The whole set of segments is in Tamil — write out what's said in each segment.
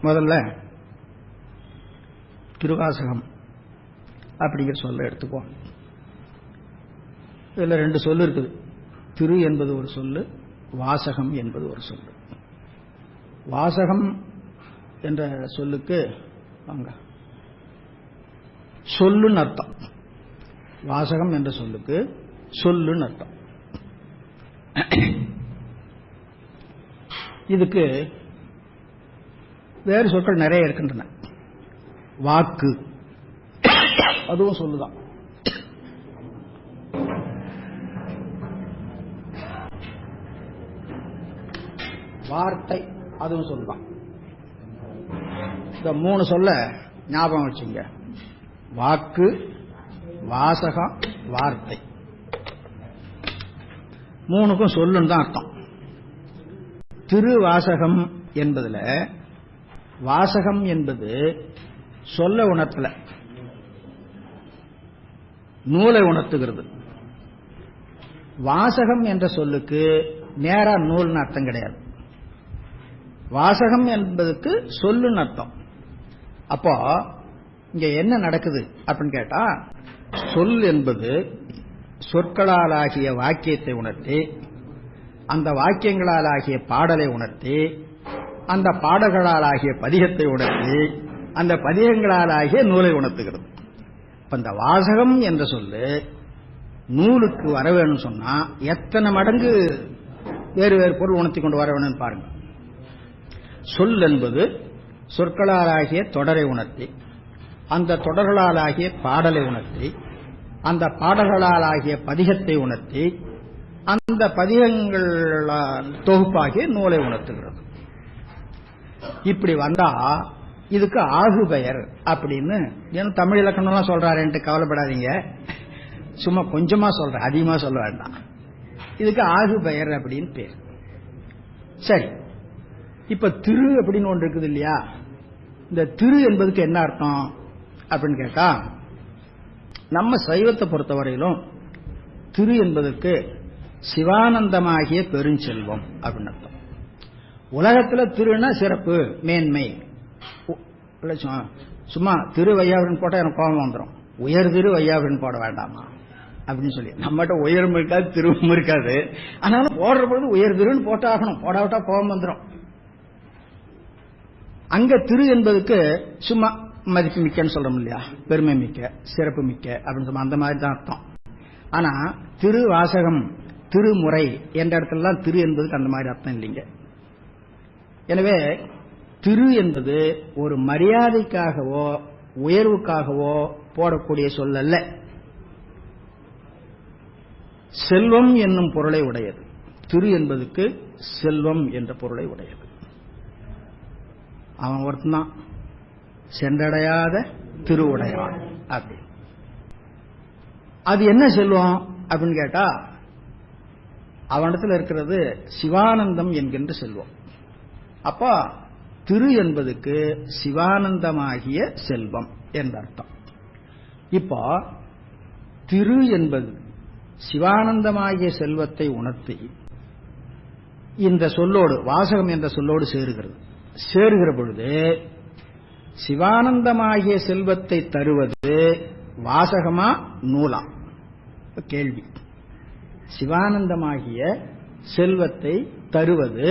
முதல்ல திருவாசகம் அப்படிங்கிற சொல்ல எடுத்துக்குவோம். இதில் ரெண்டு சொல்லு இருக்குது. திரு என்பது ஒரு சொல்லு, வாசகம் என்பது ஒரு சொல்லு. வாசகம் என்ற சொல்லுக்கு வாங்க சொல்லுன்னு அர்த்தம். வாசகம் என்ற சொல்லுக்கு சொல்லுன்னு அர்த்தம். இதுக்கு வேறு சொற்கள் நிறைய இருக்கின்றன. வாக்கு அதுவும் சொல்லுதான். வார்த்தை அதுவும் சொல்லுதான். இந்த மூணு சொல்ல ஞாபகம் வச்சுங்க. வாக்கு, வாசகம், வார்த்தை, மூணுக்கும் சொல்லுன்னு தான் அர்த்தம். திருவாசகம் என்பதுல வாசகம் என்பது சொல்ல உணர்த்தல, நூலை உணர்த்துகிறது. வாசகம் என்ற சொல்லுக்கு நேரா நூல்னு அர்த்தம் கிடையாது. வாசகம் என்பதுக்கு சொல்லுன்னு அர்த்தம். அப்போ இங்க என்ன நடக்குது அப்படின்னு கேட்டா, சொல் என்பது சொற்களால் ஆகிய வாக்கியத்தை உணர்த்தி, அந்த வாக்கியங்களால் ஆகிய பாடலை உணர்த்தி, அந்த பாடல்களால் ஆகிய பதிகத்தை உணர்த்தி, அந்த பதிகங்களால் ஆகிய நூலை உணர்த்துகிறது. இப்ப இந்த வாசகம் என்ற சொல்லு நூலுக்கு வர வேணும்னு சொன்னா எத்தனை மடங்கு வேறு வேறு பொருள் உணர்த்தி கொண்டு வர வேணும்னு பாருங்க. சொல் என்பது சொற்களால் ஆகிய தொடரை உணர்த்தி, அந்த தொடர்களால் ஆகிய பாடலை உணர்த்தி, அந்த பாடல்களால் ஆகிய பதிகத்தை உணர்த்தி, அந்த பதிகங்கள் தொகுப்பாகிய நூலை உணர்த்துகிறது. இப்படி வந்தா இதுக்கு ஆகு பெயர் அப்படின்னு தமிழ் இலக்கணம்லாம் சொல்றாருன்ட்டு கவலைப்படாதீங்க. சும்மா கொஞ்சமா சொல்றேன், அதிகமா சொல்ல வேண்டாம். இதுக்கு ஆகு பெயர் அப்படின்னு பேர். சரி, இப்ப திரு அப்படின்னு ஒன்று இருக்குது இல்லையா? இந்த திரு என்பதுக்கு என்ன அர்த்தம் அப்படின்னு கேட்டா, நம்ம சைவத்தை பொறுத்தவரையிலும் திரு என்பதற்கு சிவானந்தமாகிய பெருஞ்செல்வம் அப்படின்னு அர்த்தம். உலகத்துல திருனா சிறப்பு, மேன்மை. சும்மா திரு வையாவின் போட்டா எனக்கு கோபம் வந்துடும். உயர் திரு வையாவின் போட வேண்டாமா அப்படின்னு சொல்லி, நம்மகிட்ட உயரும் இருக்காது திருவும் இருக்காது. ஆனாலும் போடுற பொழுது உயர் திருன்னு போட்டாகணும், போடாவிட்டா கோபம் வந்துடும். அங்க திரு என்பதுக்கு சும்மா மதிப்பு மிக்கன்னு சொல்றோம் இல்லையா, பெருமை மிக்க, சிறப்பு மிக்க அப்படின்னு சொல்ல, அந்த மாதிரி தான் அர்த்தம். ஆனா திரு வாசகம், திருமுறை என்ற இடத்துலலாம் திரு என்பதுக்கு அந்த மாதிரி அர்த்தம் இல்லைங்க. எனவே திரு என்பது ஒரு மரியாதைக்காகவோ உயர்வுக்காகவோ போடக்கூடிய சொல்லல்ல, செல்வம் என்னும் பொருளை உடையது. திரு என்பதுக்கு செல்வம் என்ற பொருளை உடையது. அவன் ஒருத்தன் சென்றடையாத திருவுடையான் அப்படி. அது என்ன செல்வம் அப்படின்னு கேட்டா, அவனிடத்தில் இருக்கிறது சிவானந்தம் என்கின்ற செல்வம். அப்போ திரு என்பதுக்கு சிவானந்தமாகிய செல்வம் என்ற அர்த்தம். இப்போ திரு என்பது சிவானந்தமாகிய செல்வத்தை உணர்த்தி இந்த சொல்லோடு, வாசகம் என்ற சொல்லோடு சேருகிற பொழுது சிவானந்தமாகிய செல்வத்தை தருவது வாசகமா நூலா? கேள்வி. சிவானந்தமாகிய செல்வத்தை தருவது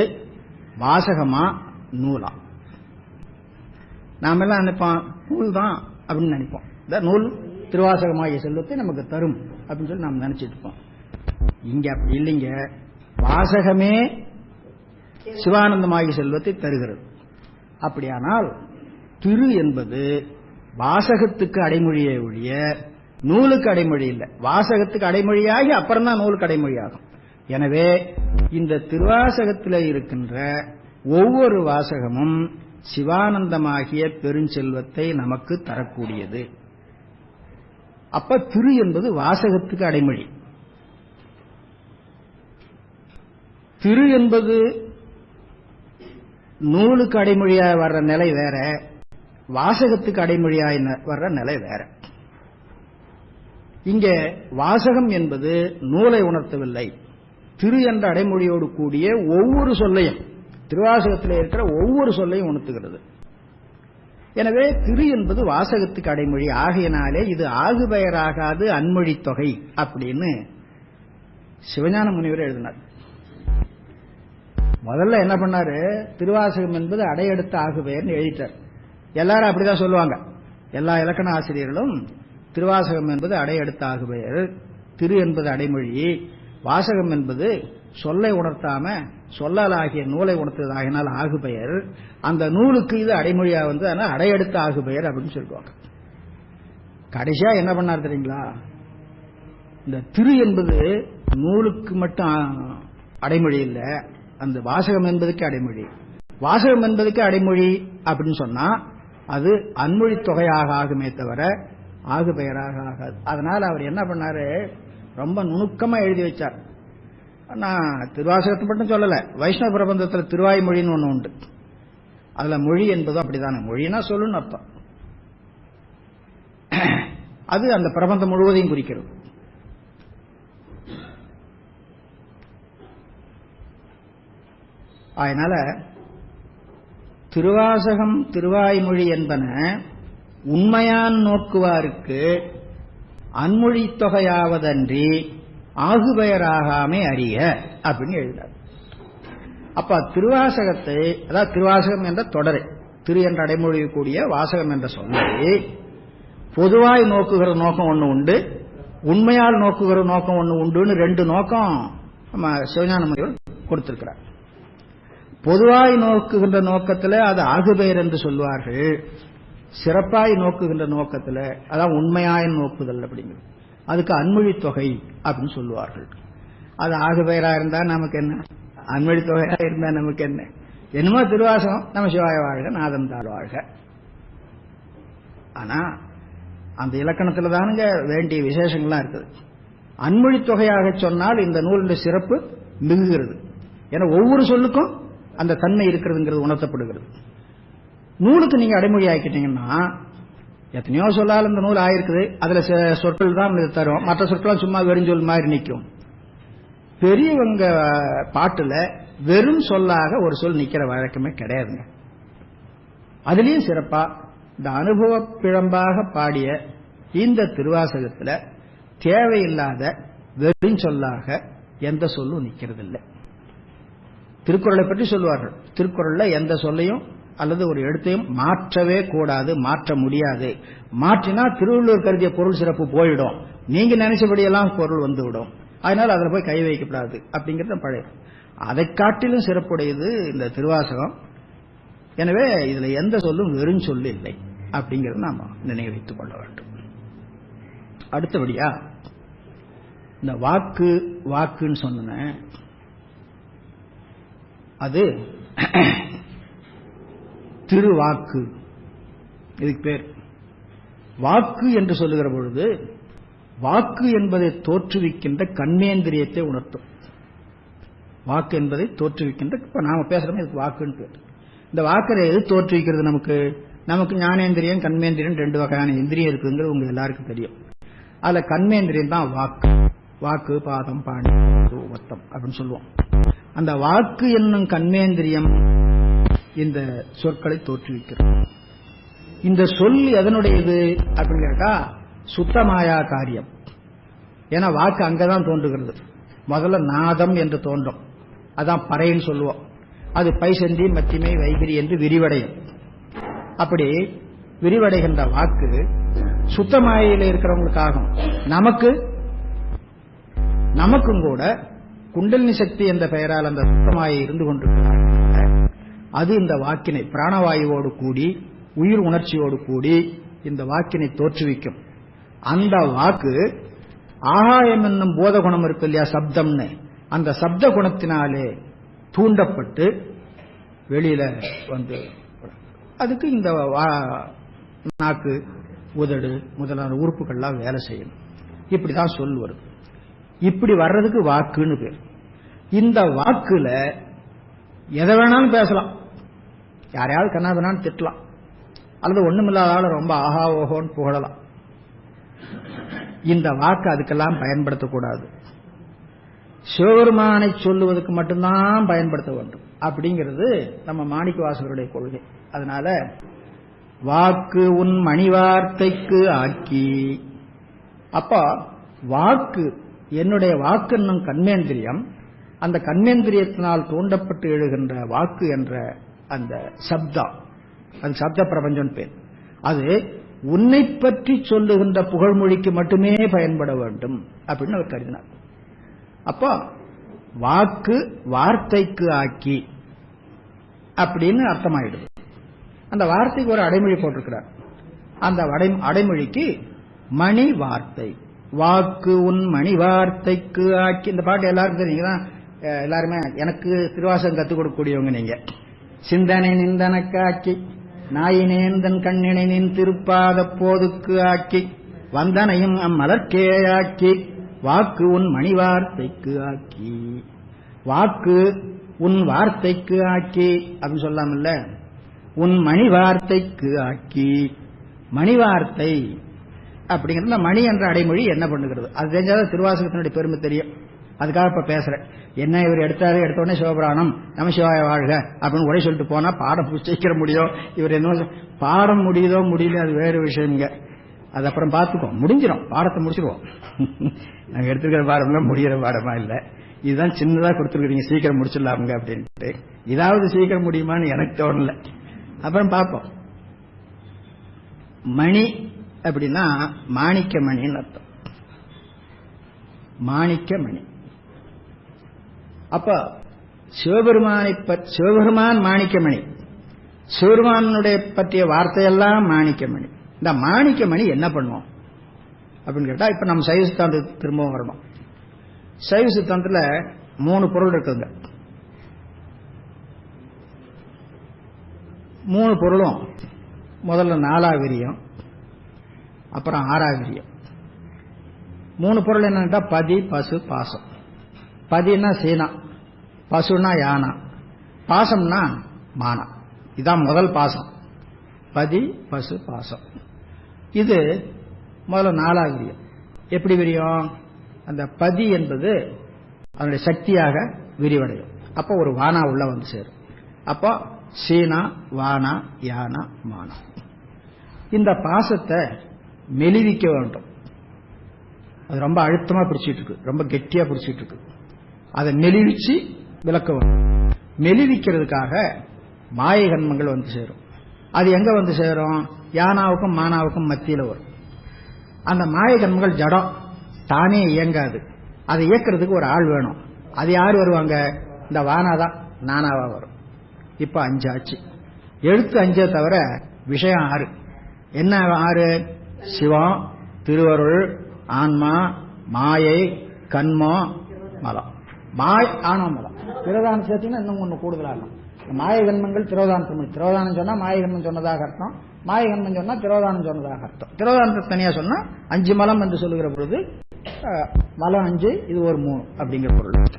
வாசகமா நூலா? நாம எல்லாம் நினைப்போம் நூல் தான் அப்படின்னு நினைப்போம். இந்த நூல் திருவாசகமாகிய செல்வத்தை நமக்கு தரும் அப்படின்னு சொல்லி நாம் நினைச்சிட்டு இருப்போம். இங்க அப்படி இல்லைங்க. வாசகமே சிவானந்தமாகிய செல்வத்தை தருகிறது. அப்படியானால் திரு என்பது வாசகத்துக்கு அடைமொழியை ஒழிய நூலுக்கு அடைமொழி இல்லை. வாசகத்துக்கு அடைமொழியாகி அப்புறம் தான் நூலுக்கு அடைமொழியாகும். எனவே இந்த திருவாசகத்தில் இருக்கின்ற ஒவ்வொரு வாசகமும் சிவானந்தமாகிய பெருஞ்செல்வத்தை நமக்கு தரக்கூடியது. அப்ப திரு என்பது வாசகத்துக்கு அடைமொழி. திரு என்பது நூலுக்கு அடைமொழியாய் வர்ற நிலை வேற, வாசகத்துக்கு அடைமொழியாய் வர்ற நிலை வேற. இங்கே வாசகம் என்பது நூலை உணர்த்தவில்லை, திரு என்ற அடைமொழியோடு கூடிய ஒவ்வொரு சொல்லையும், திருவாசகத்தில் இருக்கிற ஒவ்வொரு சொல்லையும் உணர்த்துகிறது. எனவே திரு என்பது வாசகத்துக்கு அடைமொழி ஆகையினாலே இது ஆகுபெயராகாது அன்மொழி தொகை அப்படின்னு சிவஞான முனிவர் எழுதினார். முதல்ல என்ன பண்ணாரு, திருவாசகம் என்பது அடையெடுத்த ஆகுபெயர்னு எழுதிட்டார். எல்லாரும் அப்படிதான் சொல்லுவாங்க. எல்லா இலக்கண ஆசிரியர்களும் திருவாசகம் என்பது அடையெடுத்த ஆகுபெயர், திரு என்பது அடைமொழி, வாசகம் என்பது சொல்லை உணர்த்தாம சொல்லலாகிய நூலை உணர்த்ததாகினால் ஆகுபெயர், அந்த நூலுக்கு இது அடைமொழியா வந்து அதனால அடையெடுத்த ஆகுபெயர் அப்படின்னு சொல்லுவாங்க. கடைசியா என்ன பண்ணார் தெரியுங்களா, இந்த திரு என்பது நூலுக்கு மட்டும் அடைமொழி இல்ல, அந்த வாசகம் என்பதுக்கு அடைமொழி. வாசகம் என்பதுக்கு அடைமொழி அப்படின்னு சொன்னா அது அன்மொழி தொகையாக ஆகுமே தவிர ஆகுபெயராக ஆகாது. அதனால அவர் என்ன பண்ணாரு, ரொம்ப நுணுக்கமா எழுதி வச்சார். நான் திருவாசகத்தை மட்டும் சொல்லல, வைஷ்ணவ பிரபந்தத்தில் திருவாய்மொழின்னு ஒண்ணு உண்டு. அதுல மொழி என்பதும் அப்படித்தானே, மொழினா சொல்லுன்னு அர்த்தம். அது அந்த பிரபந்தம் முழுவதையும் குறிக்கிறது. அதனால திருவாசகம் திருவாய்மொழி என்பன உண்மையான் நோக்குவாருக்கு அன்மொழி தொகையாவதன்றி ஆகுபெயராகாமை அறிய அப்படின்னு எழுதார். அப்ப திருவாசகத்தை, அதாவது திருவாசகம் என்ற தொடரை, திரு என்ற அடைமொழி கூடிய வாசகம் என்ற சொல்லை பொதுவாய் நோக்குகிற நோக்கம் ஒண்ணு உண்டு, உண்மையால் நோக்குகிற நோக்கம் ஒண்ணு உண்டுன்னு ரெண்டு நோக்கம் நம்ம சிவஞான முனிவர் கொடுத்திருக்கிறார். பொதுவாய் நோக்குகின்ற நோக்கத்தில் அது ஆகுபெயர் என்று சொல்வார்கள், சிறப்பாய் நோக்குகின்ற நோக்கத்தில் அதான் உண்மையாய் நோக்குதல் அப்படிங்கிறது, அதுக்கு அன்மொழி தொகை அப்படின்னு சொல்லுவார்கள். அது ஆகுபெயரா இருந்தா நமக்கு என்ன, அன்மொழி தொகையா இருந்தா நமக்கு என்ன, என்னமோ திருவாசகம் நம்ம சிவாய வாழ்க நாதன் தாழ் வாழ்க. ஆனா அந்த இலக்கணத்துல தானுங்க வேண்டிய விசேஷங்கள்லாம் இருக்குது. அன்மொழி தொகையாக சொன்னால் இந்த நூலுடைய சிறப்பு மிகுகிறது. ஏன்னா ஒவ்வொரு சொல்லுக்கும் அந்த தன்மை இருக்கிறதுங்கிறது உணர்த்தப்படுகிறது. நூலுக்கு நீங்க அடைமொழி ஆக்கிட்டீங்கன்னா எத்தனையோ சொல்லால் இந்த நூல் ஆயிருக்குது, அதுல சொற்கள் தான் தரும், மற்ற சொற்கள் சும்மா வெறும் சொல் மாதிரி நிற்கும். பெரியவங்க பாட்டுல வெறும் சொல்லாக ஒரு சொல் நிக்கிற வழக்கமே கிடையாதுங்க. அதுலயும் சிறப்பா இந்த அனுபவ பிழம்பாக பாடிய இந்த திருவாசகத்துல தேவையில்லாத வெறும் சொல்லாக எந்த சொல்லும் நிக்கிறது இல்லை. திருக்குறளை பற்றி சொல்லுவார்கள், திருக்குறள்ல எந்த சொல்லையும் அல்லது ஒரு எழுத்தையும் மாற்றவே கூடாது, மாற்ற முடியாது. மாற்றினா திருவள்ளுவர் கருதிய பொருள் சிறப்பு போயிடும், நீங்க நினைச்சபடியெல்லாம் பொருள் வந்துவிடும், அதனால அதில் போய் கை வைக்கப்படாது அப்படிங்கிறது பழைய. அதை காட்டிலும் சிறப்புடையது இந்த திருவாசகம். எனவே இதுல எந்த சொல்லும் வெறும் சொல்லு இல்லை அப்படிங்கிறது நாம நினைவு வைத்துக் கொள்ள வேண்டும். அடுத்தபடியா இந்த வாக்கு வாக்குன்னு சொன்ன அது திருவாக்கு, இதுக்கு பேர் வாக்கு என்று சொல்லுகிற பொழுது வாக்கு என்பதை தோற்றுவிக்கின்ற கண்மேந்திரியத்தை உணர்த்தும். வாக்கு என்பதை தோற்றுவிக்கின்ற, இப்ப நாம பேசுறோம் இதுக்கு வாக்குன்னு பேர். இந்த வாக்கரை எது தோற்றுவிக்கிறது, நமக்கு ஞானேந்திரியம் கண்மேந்திரியம் ரெண்டு வகையான இந்திரியம் இருக்குங்கிறது உங்க எல்லாருக்கும் தெரியும். அதுல கண்மேந்திரியம் தான் வாக்கு. வாக்கு பாதம் பாணி வத்தம் அப்படின்னு சொல்லுவோம். அந்த வாக்கு என்னும் கண்மேந்திரியம் இந்த சொற்களை தோற்றுவிக்கிறது. இந்த சொல் எதனுடையது அப்படின்னு கேட்டா சுத்தமாயா காரியம். ஏன்னா வாக்கு அங்கதான் தோன்றுகிறது. முதல்ல நாதம் என்று தோன்றும், அதான் பறைன்னு சொல்லுவோம். அது பைசந்தி மத்திமை வைகிரி என்று விரிவடையும். அப்படி விரிவடைகின்ற வாக்கு சுத்தமாயில இருக்கிறவங்களுக்காகும். நமக்கும் கூட குண்டலினி சக்தி என்ற பெயரால் அந்த சுத்தமாயை இருந்து கொண்டிருக்கிறார். அது இந்த வாக்கினை பிராணவாயுவோடு கூடி உயிர் உணர்ச்சியோடு கூடி இந்த வாக்கினை தோற்றுவிக்கும். அந்த வாக்கு ஆகாயம் என்னும் போத குணம் இருக்கு இல்லையா, சப்தம்னு, அந்த சப்த குணத்தினாலே தூண்டப்பட்டு வெளியில வந்து அதுக்கு இந்த நாக்கு உதடு முதலான உறுப்புகள்லாம் வேலை செய்யணும். இப்படிதான் சொல் வரும். இப்படி வர்றதுக்கு வாக்குன்னு பேர். இந்த வாக்குல எதை வேணாலும் பேசலாம், யாரையாவது கண்ணாபின்னான்னு திட்டலாம், அல்லது ஒண்ணுமில்லாத ரொம்ப ஆஹா ஓஹோன்னு புகழலாம். இந்த வாக்கு அதுக்கெல்லாம் பயன்படுத்தக்கூடாது. சிவபெருமானை சொல்லுவதற்கு மட்டும்தான் பயன்படுத்த வேண்டும் அப்படிங்கிறது நம்ம மாணிக்க வாசகருடைய கொள்கை. அதனால வாக்கு உன் மணிவார்த்தைக்கு ஆக்கி. அப்போ வாக்கு, என்னுடைய வாக்கு என்னும் கர்மேந்திரியம், அந்த கர்மேந்திரியத்தினால் தூண்டப்பட்டு எழுகின்ற வாக்கு என்ற அந்த சப்தம், அது சப்த பிரபஞ்சம் பேர், அது உன்னை பற்றி சொல்லுகின்ற புகழ்மொழிக்கு மட்டுமே பயன்பட வேண்டும் அப்படின்னு அவர் கருதினார். அப்போ வாக்கு வார்த்தைக்கு ஆக்கி அப்படின்னு அர்த்தமாயிடுது. அந்த வார்த்தைக்கு ஒரு அடைமொழி போட்டிருக்கிறார். அந்த அடைமொழிக்கு மணி வார்த்தை, வாக்கு உன் மணி வார்த்தைக்கு ஆக்கி. இந்த பாட்டு எல்லாருக்கும் தெரியுங்களா? எல்லாருமே எனக்கு திருவாசகம் கற்றுக் கொடுக்கக்கூடியவங்க நீங்க. சிந்தனை நிந்தனக்காக்கி நாயினேன் தன் கண்ணினை நின் திருப்பாத போதுக்கு ஆக்கி வந்தனையும் அம்மலர்க்கே ஆக்கி வாக்கு உன் மணி வார்த்தைக்கு ஆக்கி. வாக்கு உன் வார்த்தைக்கு ஆக்கி அப்படின்னு சொல்லாமல்ல, உன் மணி வார்த்தைக்கு ஆக்கி. மணி வார்த்தை அப்படிங்கிறது மணி என்ற அடைமொழி என்ன பண்ணுகிறது, அது தெரிஞ்சாதான் திருவாசகத்தினுடைய பெருமை தெரியும். அதுக்காக இப்ப பேசுறேன். என்ன இவர் எடுத்த உடனே சிவபுராணம் நமசிவாய வாழ்க அப்படின்னு உடனே சொல்லிட்டு போனா பாடம் புஸ்திக்க முடியும். இவர் என்ன பாடம் முடியுதோ முடியல அது வேறு விஷயங்க. அது அப்புறம் பார்த்துக்கோ, முடிஞ்சிடும், பாடத்தை முடிச்சிருவோம். நாங்க எடுத்துக்கிற பாடம்லாம் முடிகிற பாடமா இல்லை. இதுதான் சின்னதா கொடுத்துருக்கீங்க, சீக்கிரம் முடிச்சிடலாமுங்க அப்படின்ட்டு. இதாவது சீக்கிரம் முடியுமான்னு எனக்கு தோணல. அப்புறம் பார்ப்போம். மணி அப்படின்னா மாணிக்க மணின்னு அர்த்தம். மாணிக்க மணி. அப்ப சிவபெருமான் மாணிக்கமணி, சிவபெருமானுடைய பற்றிய வார்த்தையெல்லாம் மாணிக்கமணி. இந்த மாணிக்கமணி என்ன பண்ணுவோம் அப்படின்னு கேட்டா, இப்ப நம்ம சைவ சித்தாந்தத்துக்கு திரும்பவும் வரணும். சைவ சித்தாந்தத்துல 3 பொருள் இருக்குங்க. 3 பொருளும் முதல்ல 4ஆம் விரியம், அப்புறம் 6ஆம் விரியம். 3 பொருள் என்னன்னா பதி பசு பாசம். பதினா சீனா, பசுனா யானா, பாசம்னா மானா. இதான் முதல் பாசம், பதி பசு பாசம். இது முதல்ல 4ஆம் விரியம். எப்படி விரியும்? அந்த பதி என்பது அதனுடைய சக்தியாக விரிவடையும். அப்போ ஒரு வானா உள்ள வந்து சேரும். அப்போ சீனா வானா யானா மானா. இந்த பாசத்தை மெலிவிக்க வேண்டும். அது ரொம்ப அழுத்தமா பிடிச்சிட்டு இருக்கு, ரொம்ப கெட்டியா பிடிச்சிட்டு இருக்கு. அதை மெலிவிச்சு விளக்க வேண்டும். மெலிவிக்கிறதுக்காக மாய கன்மங்கள் வந்து சேரும். அது எங்க வந்து சேரும்? யானாவுக்கும் மானாவுக்கும் மத்தியில வரும். அந்த மாய கன்மங்கள் ஜடம், தானே இயங்காது. அதை இயக்கிறதுக்கு ஒரு ஆள் வேணும். அது யார் வருவாங்க? இந்த வானாதான் நானாவா வரும். இப்ப 5 ஆச்சு. எழுத்து 5 தவிர விஷயம் 6. என்ன 6? சிவம், திருவருள், ஆன்மா, மாயை, கண்மம், மலம். ஆணவ மலம். திரோதானம் சேர்த்தீங்கன்னா இன்னும் ஒன்று கூடுதலாகும். மாய கண்மங்கள் திரோதானம். திரோதானம் சொன்னா மாய கண்மம் சொன்னதாக அர்த்தம், மாய கண்மம் சொன்னா திரோதானம் சொன்னதாக அர்த்தம். திரோதானத்தை தனியா சொன்னா 5 மலம் என்று சொல்லுகிற பொழுது மலம் 5, இது ஒரு 3 அப்படிங்கிற பொருள்.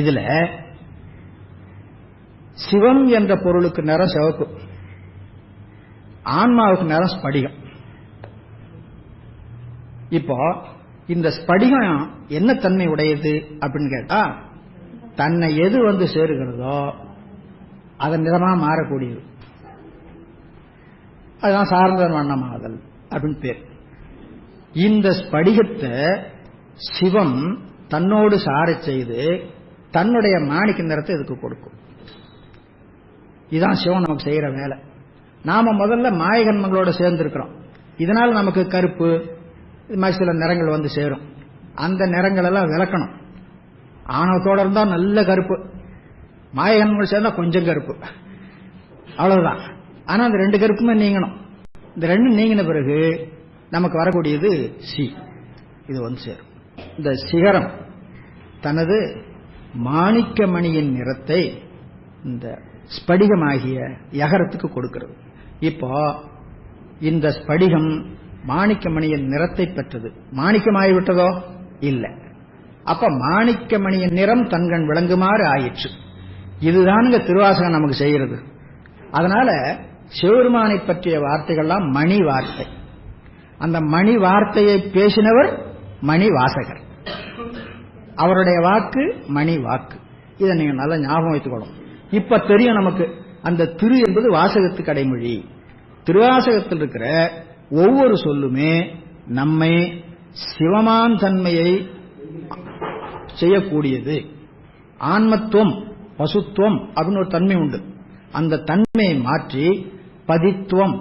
இதுல சிவம் என்ற பொருளுக்கு நிறம் சிவப்பு, ஆன்மாவுக்கு நிறம் ஸ்படிகம். இப்போ இந்த ஸ்படிகம் என்ன தன்மை உடையது அப்படின்னு கேட்டா, தன்னை எது வந்து சேருகிறதோ அதன் நிறமா மாறக்கூடியது. அதுதான் சார்ந்த வண்ணமாதல் அப்படின்னு பேர். இந்த ஸ்படிகத்தை சிவம் தன்னோடு சாரச் செய்து தன்னுடைய மாணிக்க நிறத்தை இதுக்கு கொடுக்கும். இதுதான் சிவம் நமக்கு செய்யற வேலை. நாம முதல்ல மாயகன்மங்களோட சேர்ந்திருக்கிறோம். இதனால நமக்கு கருப்பு, இது மாதிரி சில நிறங்கள் வந்து சேரும். அந்த நிறங்கள் எல்லாம் விளக்கணும். ஆணவத்தோட இருந்தா நல்ல கருப்பு, மாயகன்மங்கள் சேர்ந்தா கொஞ்சம் கருப்பு, அவ்வளவுதான். ஆனா அந்த 2 கருப்புமே நீங்கணும். இந்த 2 நீங்கின பிறகு நமக்கு வரக்கூடியது சி, இது வந்து சேரும். இந்த சிகரம் தனது மாணிக்கமணியின் நிறத்தை இந்த ஸ்படிகமாகிய யகரத்துக்கு கொடுக்கிறது. இப்போ இந்த ஸ்படிகம் மாணிக்கமணியின் நிறத்தை பெற்றது. மாணிக்கமாகிவிட்டதோ? இல்லை. அப்ப மாணிக்கமணியின் நிறம் தன்கண் விளங்குமாறு ஆயிற்று. இதுதானுங்க திருவாசகம் நமக்கு செய்கிறது. அதனால சிவபெருமானை பற்றிய வார்த்தைகள்லாம் மணி வார்த்தை. அந்த மணி வார்த்தையை பேசினவர் மணி வாசகர். அவருடைய வாக்கு மணி வாக்கு. இதை நீங்க நல்லா ஞாபகம் வைத்துக்கணும். இப்ப தெரியும் நமக்கு அந்த திரு என்பது வாசகத்துக்கு அடைமொழி. திருவாசகத்தில் இருக்கிற ஒவ்வொரு சொல்லுமே நம்மை சிவமான் தன்மையை செய்யக்கூடியது. ஆன்மத்துவம், பசுத்துவம் அப்படின்னு ஒரு தன்மை உண்டு. அந்த தன்மையை மாற்றி பதித்துவம்,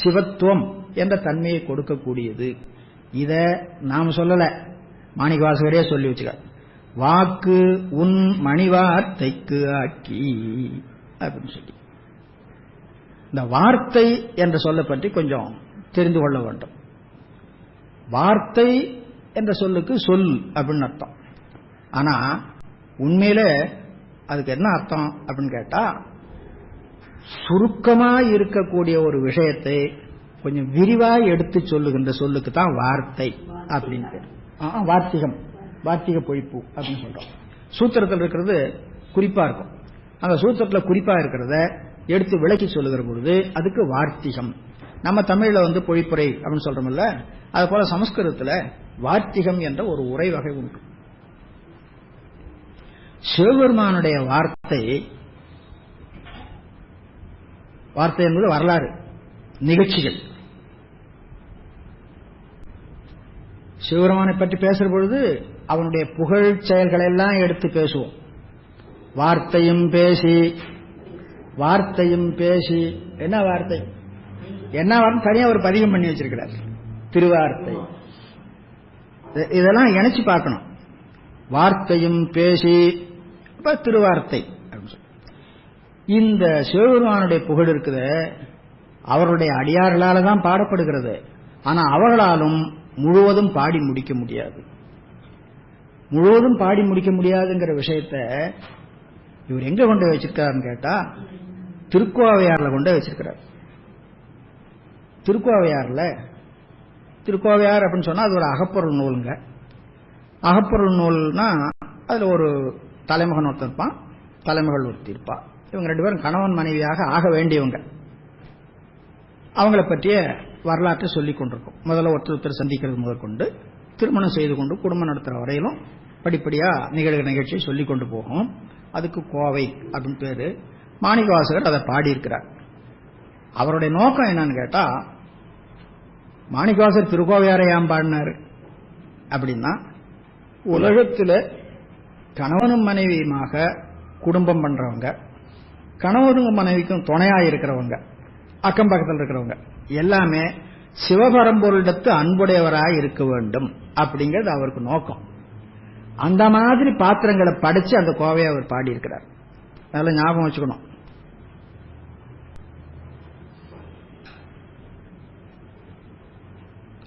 சிவத்துவம் என்ற தன்மையை கொடுக்கக்கூடியது. இத நாம் சொல்லல, மாணிக்கவாசகரே சொல்லி வச்சுக்க. வாக்கு உன் மணிவார்த்தைக்கு ஆக்கி அப்படின்னு சொல்லி, இந்த வார்த்தை என்ற சொல்ல பற்றி கொஞ்சம் தெரிந்து கொள்ள வேண்டும். வார்த்தை என்ற சொல்லுக்கு சொல் அப்படின்னு அர்த்தம். ஆனா உண்மையில அதுக்கு என்ன அர்த்தம் அப்படின்னு கேட்டா, சுருக்கமா இருக்கக்கூடிய ஒரு விஷயத்தை கொஞ்சம் விரிவாக எடுத்து சொல்லுகின்ற சொல்லுக்கு தான் வார்த்தை அப்படின்னு பேர். வார்த்திகம், வார்த்திக பொழிப்பு அப்படின்னு சொல்றோம். சூத்திரத்தில் இருக்கிறது குறிப்பா இருக்கும். அந்த சூத்திரத்தில் குறிப்பா இருக்கிறத எடுத்து விளக்கி சொல்லுகிற பொழுது அதுக்கு வார்த்திகம். நம்ம தமிழ்ல பொழிப்புரை அப்படின்னு சொல்றோம்ல, அது போல சமஸ்கிருதத்துல வார்த்திகம் என்ற ஒரு உரை வகை உண்டு. சிவபெருமானுடைய வார்த்தை, வார்த்தை என்பது வரலாறு, நிகழ்ச்சிகள். சிவபெருமானை பற்றி பேசுற பொழுது அவனுடைய புகழ் செயல்களை எல்லாம் எடுத்து பேசுவோம். வார்த்தையும் பேசி, வார்த்தையும் பேசி, என்ன வார்த்தை என்ன வார்த்தை தனியா ஒரு பதிகம் பண்ணி வச்சிருக்கிறார், திருவார்த்தை. இதெல்லாம் இணைச்சு பார்க்கணும். வார்த்தையும் பேசி திருவார்த்தை. இந்த சிவபெருமானுடைய புகழ் இருக்குது, அவருடைய அடியார்களால தான் பாடப்படுகிறது. ஆனா அவர்களாலும் முழுவதும் பாடி முடிக்க முடியாது. முழுவதும் பாடி முடிக்க முடியாதுங்கிற விஷயத்தை இவர் எங்க கொண்டு வச்சிருக்காருன்னு கேட்டா, திருக்கோவையார்ல கொண்டு வச்சிருக்கிறார். திருக்கோவையார்ல, திருக்கோவையார் அப்படின்னு சொன்னா அது ஒரு அகப்பொருள் நூலுங்க. அகப்பொருள் நூல்னா அதுல ஒரு தலைமகன் ஒருத்தர் இருப்பான், தலைமகள் ஒருத்தி இருப்பா. இவங்க ரெண்டு பேரும் கணவன் மனைவியாக ஆக வேண்டியவங்க. அவங்கள பற்றிய வரலாற்றை சொல்லிக் கொண்டிருக்கும். முதல்ல ஒருத்தர் சந்திக்கிறது முதற்கொண்டு திருமணம் செய்து கொண்டு குடும்பம் நடத்துற வரையிலும் படிப்படியா நிகழ்கிற நிகழ்ச்சியை சொல்லிக் கொண்டு போகும். அதுக்கு கோவை அப்படின்னு பேரு. மாணிக்கவாசகர் அதை பாடியிருக்கிறார். அவருடைய நோக்கம் என்னன்னு கேட்டா, மாணிக்கவாசகர் திருக்கோவையாரை ஏன் பாடினாரு அப்படின்னா, உலகத்துல கணவனும் மனைவியுமாக குடும்பம் பண்றவங்க, கணவனும் மனைவிக்கும் துணையா இருக்கிறவங்க, அக்கம் பக்கத்தில் இருக்கிறவங்க எல்லாமே சிவபரம்பொருளிடத்து அன்புடையவராக இருக்க வேண்டும் அப்படிங்கிறது அவருக்கு நோக்கம். அந்த மாதிரி பாத்திரங்களை படிச்சு அந்த கோவையை அவர் பாடியிருக்கிறார். அதெல்லாம் ஞாபகம் வச்சுக்கணும்.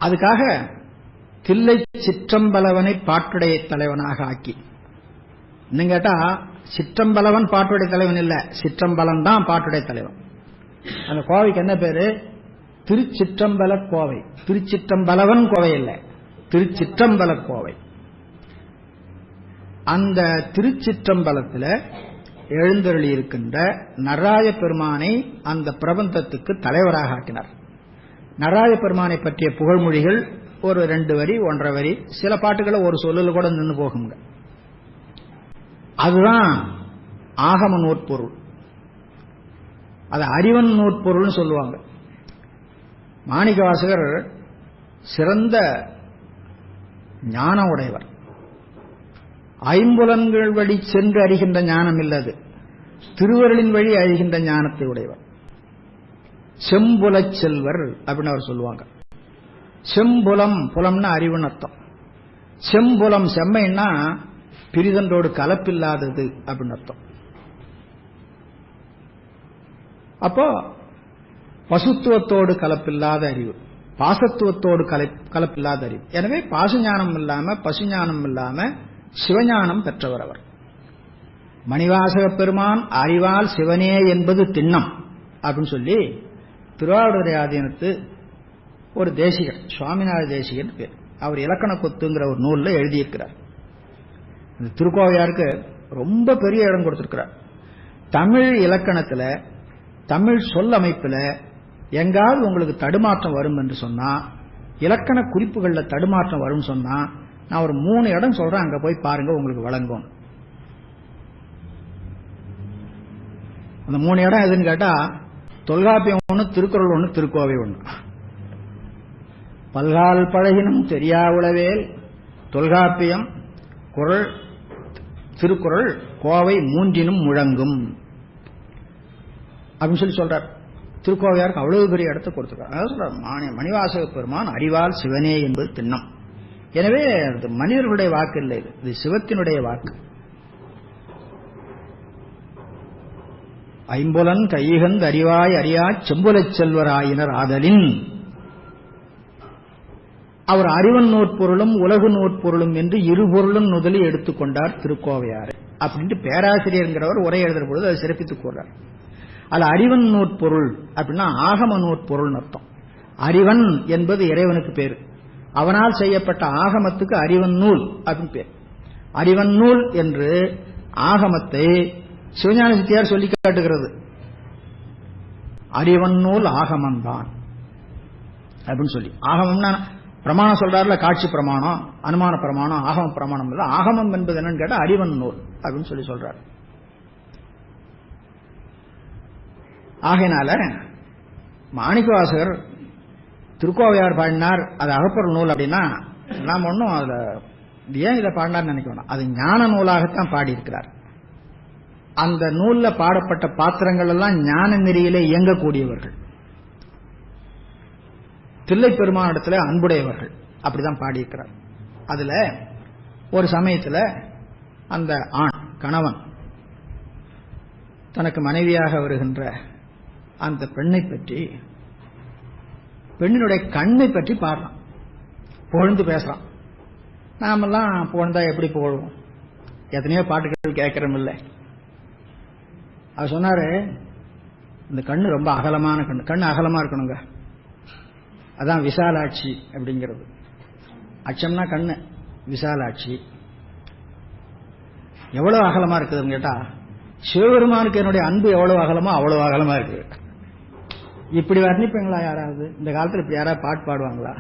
அதுக்காக தில்லை சிற்றம்பலவனை பாட்டுடைய தலைவனாக ஆக்கி, இன்னும் கேட்டா சிற்றம்பலவன் பாட்டுடைய தலைவன் இல்ல, சிற்றம்பலம் தான் பாட்டுடைய தலைவன். அந்த கோவைக்கு என்ன பேரு? திருச்சிற்றம்பல கோவை. திருச்சிற்றம்பலவன் கோவை இல்ல, திருச்சிற்றம்பல கோவை. அந்த திருச்சிற்றம்பலத்தில் எழுந்தருளி இருக்கின்ற நடராஜ பெருமானை அந்த பிரபந்தத்துக்கு தலைவராக ஆக்கினார். நடராஜ பெருமானை பற்றிய புகழ்மொழிகள் ஒரு 2 வரி 1.5 வரி, சில பாட்டுகளை ஒரு சொல்லுல கூட நின்று போகுங்க. அதுதான் ஆகம நூற்பொருள். அது அறிவன் நூற்பொருள்னு சொல்லுவாங்க. மாணிக்கவாசகர் சிறந்த ஞான உடையவர். ஐம்புலன்கள் வழி சென்று அறிகின்ற ஞானம் இல்லது, திருவருளின் வழி அறிகின்ற ஞானத்தை உடையவர். செம்புலச் செல்வர் அப்படின்னு அவர் சொல்லுவாங்க. செம்புலம், புலம்னா அறிவுன்னு அர்த்தம். செம்புலம் செம்மைன்னா பிரிதன்றோடு கலப்பில்லாதது அப்படின்னு அர்த்தம். அப்போ பசுத்துவத்தோடு கலப்பில்லாத அறிவு, பாசத்துவத்தோடு கலப்பில்லாத அறிவு. எனவே பாசுஞானம் இல்லாம பசுஞானம் இல்லாம சிவஞானம் பெற்றவர் அவர். மணிவாசக பெருமான் அறிவால் சிவனே என்பது திண்ணம் அப்படின்னு சொல்லி திருவாவடுதுறை ஆதீனத்து ஒரு தேசிகர், சுவாமிநாத தேசிகர் பேர், அவர் இலக்கண கொத்துங்கிற ஒரு நூல்ல எழுதியிருக்கிறார். இந்த திருக்கோவையாருக்கு ரொம்ப பெரிய இடம் கொடுத்திருக்கிறார். தமிழ் இலக்கணத்துல, தமிழ் சொல் அமைப்புல எங்காவது உங்களுக்கு தடுமாற்றம் வரும் என்று சொன்னா, இலக்கண குறிப்புகள்ல தடுமாற்றம் வரும் சொன்னா, நான் ஒரு 3 இடம் சொல்றேன், அங்க போய் பாருங்க, உங்களுக்கு வழங்கும். அந்த 3 இடம் எதுன்னு கேட்டா தொல்காப்பியம் ஒண்ணு, திருக்குறள் ஒண்ணு, திருக்கோவை ஒண்ணு. பல்கால் பழகினும் தெரியா உளவேல் தொல்காப்பியம், குறள், திருக்குறள், கோவை மூன்றினும் முழங்கும் அப்படின்னு சொல்லி சொல்றார். திருக்கோவையாருக்கு அவ்வளவு பெரிய இடத்தை கொடுத்துருக்கார். மணிவாசக பெருமான் அறிவால் சிவனே என்பது திண்ணம். எனவே மனிதர்களுடைய வாக்கு இல்லை, இது சிவத்தினுடைய வாக்கு. ஐம்புலன் கையகந்து அறிவாய் அறியா செம்புலச் செல்வராயினர் ஆதலின் அவர் அறிவன் நூற்பொருளும் உலகு நூற்பொருளும் என்று இருபொருளும் முதலில் எடுத்துக்கொண்டார் திருக்கோவையார் அப்படின்ட்டு பேராசிரியர்ங்கிறவர் உரை எழுதுற பொழுது அதை சிறப்பித்துக் கூறார். அது அறிவன் நூற்பொருள் அப்படின்னா ஆகம நூற்பொருள் அர்த்தம். அறிவன் என்பது இறைவனுக்கு பேரு. அவனால் செய்யப்பட்ட ஆகமத்துக்கு அறிவன் நூல் அப்படின்னு பேர். அறிவன் நூல் என்று ஆகமத்தை சிவஞான சித்தியார் சொல்லி காட்டுகிறது. அறிவன் நூல் ஆகமம்தான் அப்படின்னு சொல்லி. ஆகமம்னா பிரமாணம் சொல்றாருல, காட்சி பிரமாணம், அனுமான பிரமாணம், ஆகம பிரமாணம் இல்ல. ஆகமம் என்பது என்னன்னு கேட்டா அறிவன் நூல் அப்படின்னு சொல்லி சொல்றாரு. ஆகையினால மாணிக்கவாசகர் திருக்கோவையார் பாடினார், அது அகப்பொருள் நூல் அப்படின்னா நாம் ஒன்றும் அதுல ஏன் இதை பாடினார் நினைக்க வேண்டாம். அது ஞான நூலாகத்தான் பாடியிருக்கிறார். அந்த நூல்ல பாடப்பட்ட பாத்திரங்கள் எல்லாம் ஞான நெறியிலே இயங்கக்கூடியவர்கள், தில்லை பெருமானிடத்துல அன்புடையவர்கள், அப்படிதான் பாடியிருக்கிறார். அதுல ஒரு சமயத்துல அந்த ஆண் கணவன் தனக்கு மனைவியாக வருகின்ற அந்த பெண்ணை பற்றி, பெண்ணினுடைய கண்ணை பற்றி பாடுறான், புகழ்ந்து பேசுறான். நாமெல்லாம் புகழ்ந்தா எப்படி புகழ்வோம்? எத்தனையோ பாட்டுகள் கேட்கறோம் இல்லை. அவர் சொன்னாரு, இந்த கண்ணு ரொம்ப அகலமான கண்ணு, கண்ணு அகலமா இருக்கணுங்க, அதான் விசாலாட்சி அப்படிங்கிறது. அச்சம்னா கண்ணு, விசாலாட்சி. எவ்வளவு அகலமா இருக்குதுன்னு கேட்டா, சிவபெருமானுக்கு என்னுடைய அன்பு எவ்வளவு அகலமோ அவ்வளவு அகலமா இருக்கு. இப்படி வர்ணிப்பீங்களா யாராவது? இந்த காலத்தில் இப்படி யாராவது பாட்டு பாடுவாங்களா?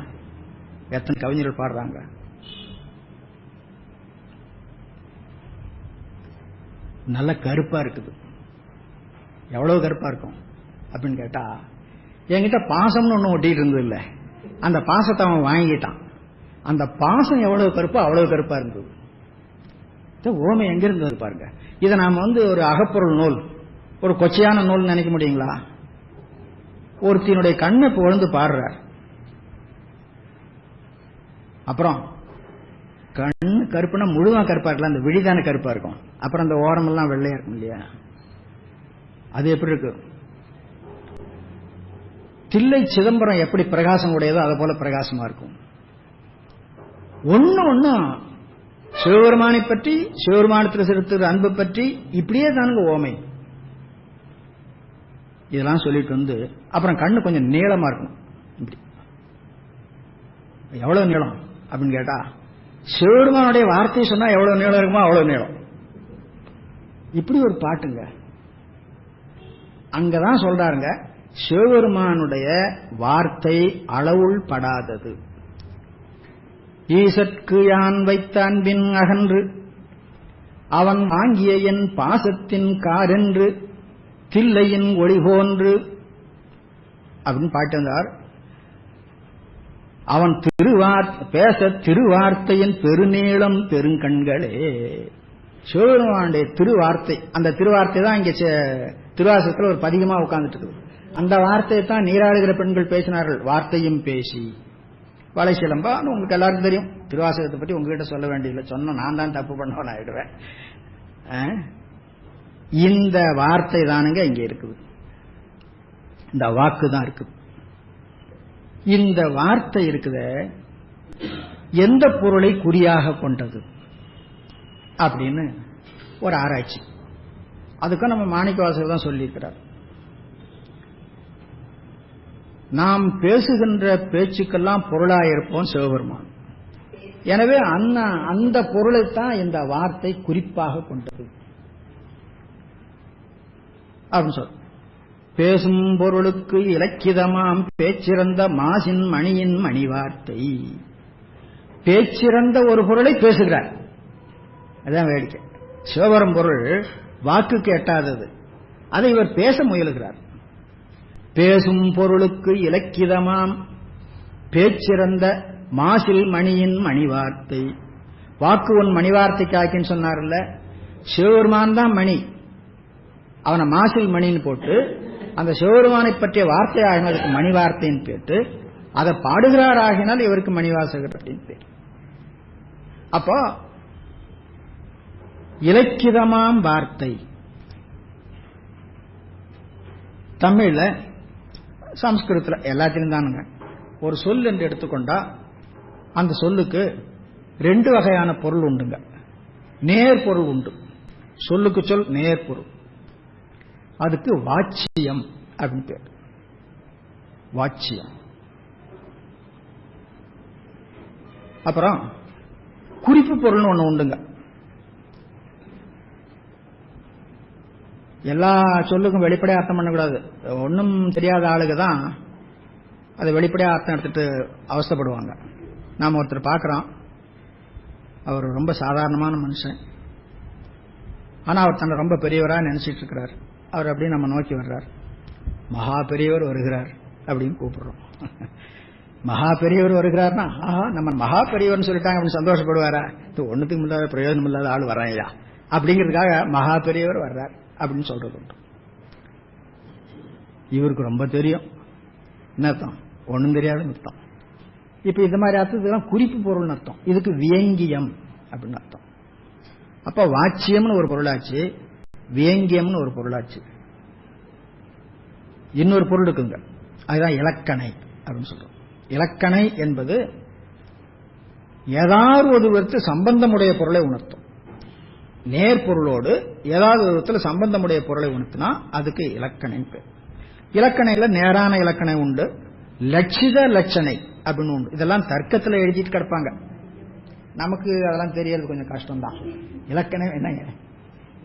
எத்தனை கவிஞர்கள் பாடுறாங்க. நல்ல கருப்பா இருக்குது. எவ்வளவு கருப்பா இருக்கும் அப்படின்னு கேட்டா, என்கிட்ட பாசம்னு ஒண்ணு ஒட்டிட்டு இருந்தது இல்ல, அந்த பாசத்தை அவன் வாங்கிட்டான். அந்த பாசம் எவ்வளவு கருப்பா அவ்வளவு கருப்பா இருந்தது. ஓமை எங்க இருந்தது பாருங்க. இதை நாம ஒரு அகப்பொருள் நூல், ஒரு கொச்சையான நூல் நினைக்க முடியுங்களா? ஒருத்தினுடைய கண்ணை புகழ்ந்து பாடுறார். அப்புறம் கண் கருப்புனா முழுவா கருப்பா இருக்கலாம், அந்த விழிதான கருப்பா இருக்கும். அப்புறம் அந்த ஓரமெல்லாம் வெள்ளையா இருக்கும் இல்லையா? அது எப்படி இருக்கு? தில்லை சிதம்பரம் எப்படி பிரகாசம் உடையதோ அதை போல பிரகாசமா இருக்கும். ஒண்ணு சிவபெருமானை பற்றி, சிவபெருமானத்தில் செலுத்துகிற அன்பை பற்றி இப்படியே தானுங்க ஓமை. இதெல்லாம் சொல்லிட்டு அப்புறம் கண்ணு கொஞ்சம் நீளமா இருக்கணும். இப்படி எவ்வளவு நீளம் அப்படின்னு கேட்டா, சிவபெருமானுடைய வார்த்தை சொன்னா எவ்வளவு நீளம் இருக்குமோ அவ்வளவு நீளம். இப்படி ஒரு பாட்டுங்க. அங்கதான் சொல்றாருங்க, சிவபெருமானுடைய வார்த்தை அளவுள் படாதது. ஈசற்கு யான் வைத்த அன்பின் அகன்று அவன் வாங்கிய என் பாசத்தின் காரென்று தில்லையின் ஒளி போன்று அப்படின்னு பாட்டு வந்தார். அவன் பேச திருவார்த்தையின் பெருநீளம் பெருங்கண்களே. சிவபெருமானுடைய திருவார்த்தை, அந்த திருவார்த்தை தான் இங்க திருவாசகத்தில் ஒரு பதிகமா உட்கார்ந்துட்டு இருக்கு. அந்த வார்த்தையை தான் நீராடுகிற பெண்கள் பேசினார்கள். வார்த்தையும் பேசி வளை சிலம்பா. உங்களுக்கு எல்லாருக்கும் தெரியும், திருவாசகத்தை பற்றி உங்ககிட்ட சொல்ல வேண்டியதில்லை. சொன்ன நான் தான் தப்பு பண்ணவன் ஆயிடுவேன். இந்த வார்த்தை தானுங்க இங்க இருக்குது, இந்த வாக்கு தான் இருக்குது. இந்த வார்த்தை இருக்குது எந்த பொருளை குறியாக கொண்டது அப்படின்னு ஒரு ஆராய்ச்சி. அதுக்கும் நம்ம மாணிக்கவாசகர் தான் சொல்லியிருக்கிறார். நாம் பேசுகின்ற பேச்சுக்கெல்லாம் பொருளாயிருப்போம் சிவபெருமான். எனவே அந்த பொருளைத்தான் இந்த வார்த்தை குறிப்பாக கொண்டது அப்படின்னு சொல்ற. பேசும் பொருளுக்கு இலக்கிதமாம் பேச்சிறந்த மாசின் மணியின் மணி வார்த்தை. பேச்சிறந்த ஒரு பொருளை பேசுகிறார், அதான் வேடிக்கை. சிவபெரும் பொருள் வாக்குக்கு எட்டாதது. அதை இவர் பேச முயலுகிறார். பேசும் பொருளுக்கு இலக்கிதமாம் பேச்சிறந்த மாசில் மணியின் மணிவார்த்தை. வாக்கு உன் மணிவார்த்தைக்காக்கின்னு சொன்னார்ல, சிவபெருமான் தான் மணி, அவனை மாசில் மணின்னு போட்டு அந்த சிவபெருமானை பற்றிய வார்த்தை ஆகினதுக்கு மணி வார்த்தைன்னு கேட்டு அதை பாடுகிறார் ஆகினால் இவருக்கு மணிவாசகர் அப்படின்னு பேர். அப்போ இலக்கிதமாம் வார்த்தை தமிழ்ல சம்ஸ்கிருதத்தில் எல்லாத்திலும் தானுங்க. ஒரு சொல் என்று எடுத்துக்கொண்டா அந்த சொல்லுக்கு ரெண்டு வகையான பொருள் உண்டுங்க. நேர் பொருள் உண்டு, சொல்லுக்கு சொல் நேர் பொருள், அதுக்கு வாச்சியம் அப்படின்னு பேர். வாச்சியம். அப்புறம் குறிப்பு பொருள்னு ஒண்ணு உண்டுங்க. எல்லா சொல்லுக்கும் வெளிப்படையா அர்த்தம் பண்ணக்கூடாது. ஒன்னும் தெரியாத ஆளுக்கு தான் அதை வெளிப்படையா அர்த்தம் எடுத்துட்டு அவஸ்தைப்படுவாங்க. நாம ஒருத்தர் பார்க்கிறோம், அவர் ரொம்ப சாதாரணமான மனுஷன், ஆனா அவர் தன்னை ரொம்ப பெரியவரா நினைச்சிட்டு இருக்கிறார். அவர் அப்படியே நம்ம நோக்கி வர்றார், மகா பெரியவர் வருகிறார் அப்படின்னு கூப்பிடுறோம். மகா பெரியவர் வருகிறார்னா ஆஹா நம்ம மகா பெரியவர்னு சொல்லிட்டாங்க அப்படின்னு சந்தோஷப்படுவாரா? இது ஒன்னுத்துக்கு இல்லாத பிரயோஜனம் இல்லாத ஆள் வராயா அப்படிங்கிறதுக்காக மகா பெரியவர் வர்றார் அப்படின்னு சொல்றது உண்டு. இவருக்கு ரொம்ப தெரியும், என்ன அர்த்தம்? ஒன்னும் தெரியாதுன்னு அர்த்தம். இப்ப இந்த மாதிரி அர்த்தத்துக்கு குறிப்பு பொருள்னு அர்த்தம். இதுக்கு வியங்கியம் அப்படின்னு அர்த்தம். அப்ப வாச்சியம்னு ஒரு பொருளாச்சு, வியங்கியம்னு ஒரு பொருளாச்சு. இன்னொரு பொருள் இருக்குங்க, அதுதான் இலக்கணை அப்படின்னு சொல்றோம். இலக்கணை என்பது ஏதாவது ஒரு விதத்தில் சம்பந்தமுடைய பொருளை உணர்த்தும். நேர் பொருளோடு ஏதாவது ஒரு விதத்தில் சம்பந்தமுடைய பொருளை உணர்த்தினா அதுக்கு இலக்கணை பேர். இலக்கணையில நேரான இலக்கணை உண்டு, லட்சித லட்சணை அப்படின்னு உண்டு. இதெல்லாம் தர்க்கத்தில் எழுதிட்டு கிடப்பாங்க, நமக்கு அதெல்லாம் தெரியறது கொஞ்சம் கஷ்டம்தான். இலக்கணம் என்னங்க,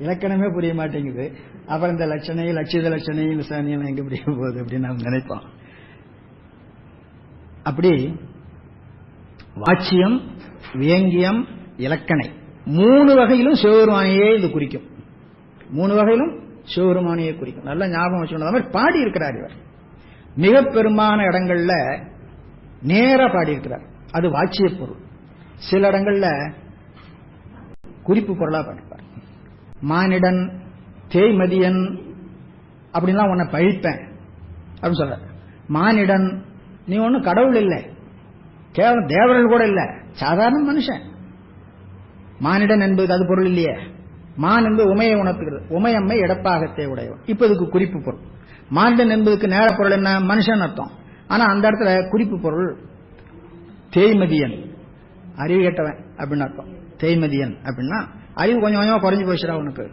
இலக்கணமே புரிய மாட்டேங்குது, அப்புறம் இந்த லட்சணை லட்சித லட்சணை விசாரணையெல்லாம் எங்க புரிய போகுது அப்படின்னு நாம் நினைப்போம். அப்படி வாச்சியம், வியங்கியம், இலக்கணை மூணு வகையிலும் சிவபெருமானையே இது குறிக்கும். மூணு வகையிலும் சிவபெருமானையே குறிக்கும். நல்ல ஞாபகம் வச்சுக்கணும். அது மாதிரி பாடி இருக்கிறார் இவர். மிக பெரும்பாலான இடங்கள்ல நேர பாடி இருக்கிறார், அது வாச்சிய பொருள். சில இடங்கள்ல குறிப்பு பொருளா பாடிப்பார். மானிடன் தேய்மதியன் அப்படின்லாம் உன்னை பழிப்பேன் அப்படின்னு சொல்ற. மானிடன் நீ ஒன்னும் கடவுள் இல்லை, கேவலம் தேவர்கள் கூட இல்லை, சாதாரண மனுஷன். மானிடன் என்பது அது பொருள் இல்லையே. மான் என்பது உமையை உணர்த்துகிறது, உமையம்மை இடப்பாகத்தை உடையவன். இப்ப இதுக்கு குறிப்பு பொருள். மானிடன் என்பதுக்கு நேர பொருள் என்ன, மனுஷன் அர்த்தம். ஆனா அந்த இடத்துல குறிப்பு பொருள் தேய்மதியன், அறிவு கேட்டவன் அப்படின்னு அர்த்தம். தேய்மதியன் அப்படின்னா அறிவு கொஞ்சம் கொஞ்சமா குறைஞ்சு போச்சுடா உனக்கு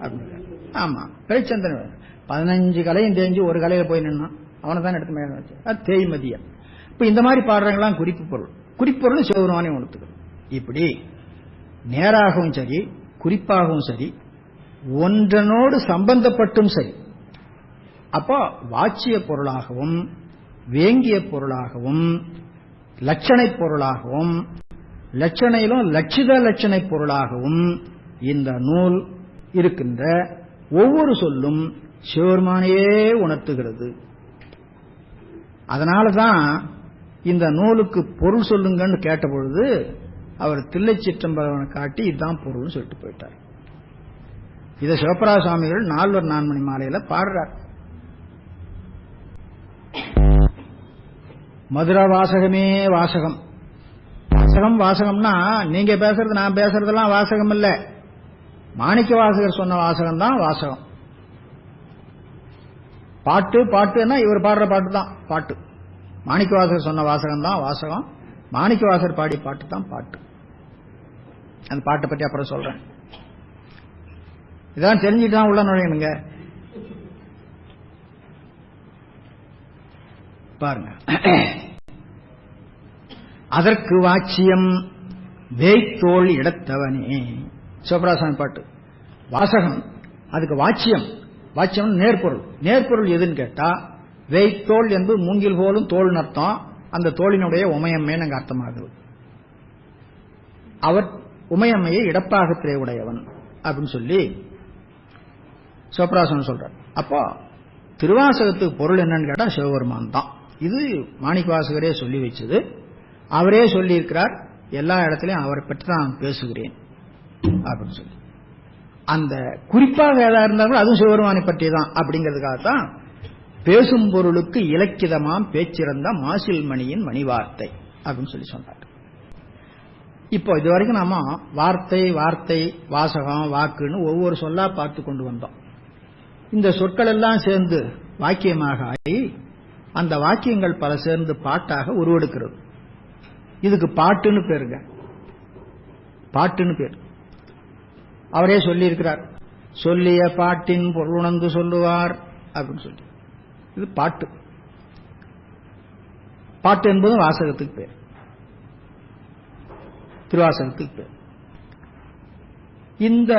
அப்படின்னு. ஆமா, பிழைச்சந்திரன் 15 கலையும் தேஞ்சு ஒரு கலையில போய் நின்னான், அவனை தான் எடுத்து மேல வச்சு, அது தேய்மதியன். இப்ப இந்த மாதிரி பாடுறவங்களாம் குறிப்பு பொருள். குறிப்பொருள் சிவபெருமானை உணர்த்துக்கிறது. இப்படி நேராகவும் சரி குறிப்பாகவும் சரி ஒன்றனோடு சம்பந்தப்பட்டும் சரி. அப்போ வாச்சிய பொருளாகவும் வேங்கிய பொருளாகவும் லட்சணை பொருளாகவும் லட்சணையிலும் லட்சித லட்சணை பொருளாகவும் இந்த நூல் இருக்கின்ற ஒவ்வொரு சொல்லும் சிவபெருமானையே உணர்த்துகிறது. அதனாலதான் இந்த நூலுக்கு பொருள் சொல்லுங்கன்னு கேட்ட பொழுது அவர் தில்லை சிற்றம்பலவனை காட்டி இதுதான் பொருள்னு சொல்லிட்டு போயிட்டார். இதை சிவப்பராஜ சுவாமிகள் 4 நான்மணி மாலையில பாடுறார். மதுரா வாசகமே வாசகம். வாசகம் வாசகம்னா நீங்க பேசுறது நான் பேசுறதெல்லாம் வாசகம் இல்ல, மாணிக்க வாசகர் சொன்ன வாசகம் தான் வாசகம். பாட்டு பாட்டுன்னா இவர் பாடுற பாட்டு தான் பாட்டு. மாணிக்க வாசகர் சொன்ன வாசகம் தான் வாசகம், மாணிக்க வாசகர் பாடிய பாட்டு தான் பாட்டு. அந்த பாட்டை பற்றி அப்புறம் சொல்றேன். இதெல்லாம் தெரிஞ்சுட்டு தான் உள்ள நுழையணுங்க. பாருங்க, அதற்கு வாச்சியம் வேய்த்தோள் இடத்தவனே. சிவபிராசாமி பாட்டு. வாசகம் அதுக்கு வாச்சியம். வாச்சியம் நேர்பொருள். நேர்பொருள் எதுன்னு கேட்டா வேய்த்தோள் என்பது மூங்கில் போலும் தோல் அர்த்தம். அந்த தோளினுடைய உமையம்மைன்னு அங்க அர்த்தமாகுது. அவர் உமையம்மையை இடப்பாகத்திலே உடையவன் அப்படின்னு சொல்லி சிவபிராசன் சொல்றார். அப்போ திருவாசகத்துக்கு பொருள் என்னன்னு கேட்டா சிவபெருமான் தான். இது மாணிக்கவாசகரே சொல்லி வச்சது. அவரே சொல்லி இருக்கிறார், எல்லா இடத்துலயும் அவரை பற்றி தான் பேசுகிறேன் அப்படின்னு சொல்லி. அந்த குறிப்பாக ஏதா இருந்தாலும் அதுவும் சிவபெருமானை பற்றி தான் அப்படிங்கிறதுக்காகத்தான் பேசும் பொருளுக்கு இலக்கிதமாம் பேச்சிறந்த மாசில் மணியின் மணிவார்த்தை அப்படின்னு சொல்லி சொன்னார். இப்போ இது வரைக்கும் நாம வார்த்தை வார்த்தை வாசகம் வாக்குன்னு ஒவ்வொரு சொல்லா பார்த்து கொண்டு வந்தோம். இந்த சொற்கள் எல்லாம் சேர்ந்து வாக்கியமாக ஆகி அந்த வாக்கியங்கள் பல சேர்ந்து பாட்டாக உருவெடுக்கிறது. இதுக்கு பாட்டுன்னு பேருங்க, பாட்டுன்னு பேர். அவரே சொல்லி இருக்கிறார், சொல்லிய பாட்டின் பொருளுணர்ந்து சொல்லுவார் அப்படின்னு சொல்லி. இது பாட்டு. பாட்டு என்பது வாசகத்துக்கு பேர், திருவாசகத்துக்கு பேர். இந்த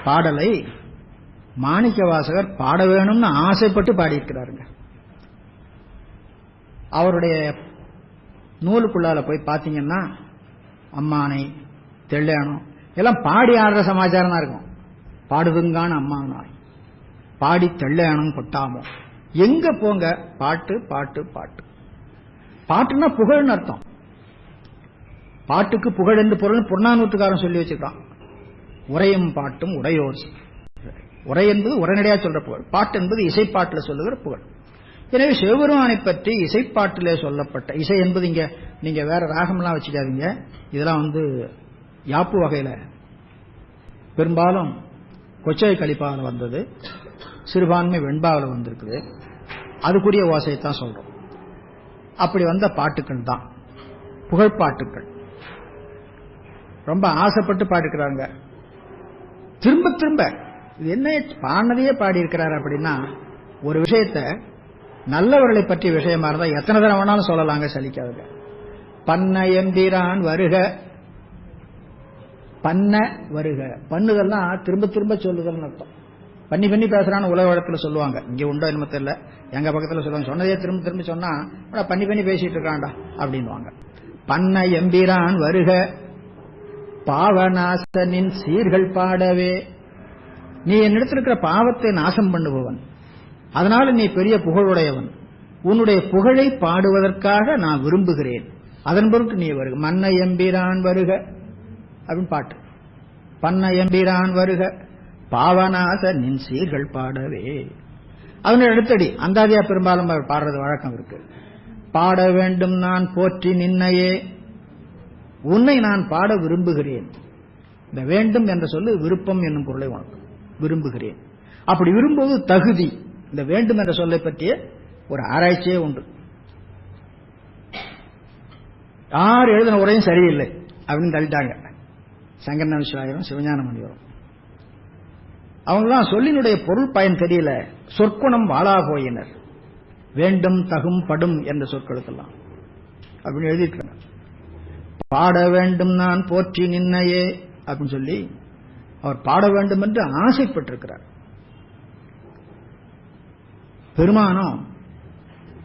பாடலை மாணிக்க வாசகர் பாட வேணும்னு ஆசைப்பட்டு பாடியிருக்கிறாருங்க. அவருடைய நூலுக்குள்ளால போய் பார்த்தீங்கன்னா அம்மானை தெள்ளையானம் எல்லாம் பாடி ஆடுற சமாச்சாரம் தான் இருக்கும். பாடுதுங்கான அம்மானாய் பாடி தெள்ளையானம் கொட்டாமோ, எங்க போங்க பாட்டு பாட்டு பாட்டு. பாட்டுன்னா புகழ்னு அர்த்தம். பாட்டுக்கு புகழ் என்று பொருள் புறநானூற்றுக்காரன் சொல்லி வச்சுக்கிறான். உரையும் பாட்டும் உரையோர். உரை என்பது உரைநடையா சொல்ற புகழ், பாட்டு என்பது இசைப்பாட்டில் சொல்லுகிற புகழ். எனவே சிவபெருமானை பற்றி இசைப்பாட்டிலே சொல்லப்பட்ட, இசை என்பது இங்க நீங்க வேற ராகம்லாம் வச்சுக்காதீங்க, இதெல்லாம் யாப்பு வகையில பெரும்பாலும் கொச்சை கலிப்பாவில் வந்தது, சிறுபான்மை வெண்பாவில் வந்திருக்குது. அதுக்குரிய ஓசையத்தான் சொல்றோம். அப்படி வந்த பாட்டுக்கள் தான் புகழ்பாட்டுக்கள். ரொம்ப ஆசைப்பட்டு பாடிக்கிறாங்க. திரும்ப திரும்ப இது என்ன பாடினதையே பாடியிருக்கிறார் அப்படின்னா, ஒரு விஷயத்த நல்லவர்களை பற்றிய விஷயமா இருந்தா எத்தனை தடவை வேணாலும் சொல்லலாங்க, சலிக்காதுங்க. பண்ண எம்பிரான் வருக, பண்ண வருக, பண்ணுதெல்லாம் திரும்ப திரும்ப சொல்லுதல்னு அர்த்தம். பண்ணி பண்ணி பேசுறான்னு உலக வழக்கில் சொல்லுவாங்க. இங்க உண்டோ என்னமோ தெரியல, எங்க பக்கத்தில் சொல்லுவாங்க, சொன்னதே திரும்ப திரும்ப சொன்னா பண்ணி பண்ணி பேசிட்டு இருக்கான்டா அப்படின்வாங்க. பண்ண எம்பிரான் வருக, பாவநாசனின் சீர்கள் பாடவே. நீ என்னிடத்தில் இருக்கிற பாவத்தை நாசம் பண்ணுபவன், அதனால நீ பெரிய புகழுடையவன், உன்னுடைய புகழை பாடுவதற்காக நான் விரும்புகிறேன், அதன் பொருட்டு நீ வருக. மன்ன எம்பிரான் வருக அப்படின்னு பாட்டு. பண்ண எம்பிரான் வருக, பாவநாச நின் சீர்கள் பாடவே. அதனுடைய அடுத்தடி அந்தாதியா பெரும்பாலும் பாடுறது வழக்கம் இருக்கு. பாட வேண்டும் நான் போற்றி நின்னையே, உன்னை நான் பாட விரும்புகிறேன். இந்த வேண்டும் என்ற சொல்லு விருப்பம் என்னும் பொருளை உனக்கு விரும்புகிறேன். அப்படி விரும்புவது தகுதி. இந்த வேண்டும் என்ற சொல்லை பற்றிய ஒரு ஆராய்ச்சியே உண்டு. யார் எழுதின உரையும் சரியில்லை அப்படின்னு தள்ளிட்டாங்க. சங்கரன விஸ்வாயிரம், சிவஞான மணிவரும். அவங்களாம் சொல்லினுடைய பொருள் பயன் தெரியல, சொற்குணம் வாழா போயினர். வேண்டும் தகும் படும் என்ற சொற்களுக்கெல்லாம் அப்படின்னு எழுதியிருக்கிறாங்க. பாட வேண்டும் நான் போற்றி நின்னையே அப்படின்னு சொல்லி அவர் பாட வேண்டும் என்று ஆசைப்பட்டிருக்கிறார். பெருமானும்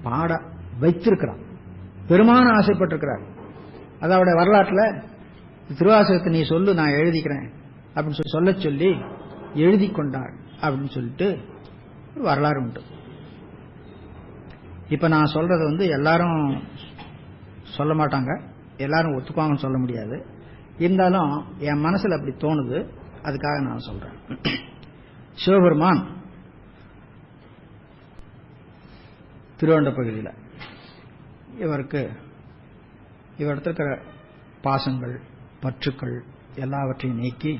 பாட வைத்திருக்கிறார். பெருமானும் ஆசைப்பட்டிருக்கிறார். அதாவது வரலாற்றில் திருவாசகத்தை நீ சொல்லு நான் எழுதிக்கிறேன் அப்படின்னு சொல்ல சொல்லி எழுதி கொண்டார் அப்படின்னு சொல்லிட்டு வரலாறு உண்டு. இப்ப நான் சொல்றது எல்லாரும் சொல்ல மாட்டாங்க, எல்லாரும் ஒத்துக்குவாங்கன்னு சொல்ல முடியாது. இருந்தாலும் என் மனசுல அப்படி தோணுது, அதுக்காக நான் சொல்றேன். சிவபெருமான் திருவண்ட பகுதியில் இவரிடத்தில் இருக்கிற பாசங்கள் பற்றுக்கள் எல்லாவற்றையும் நீக்கி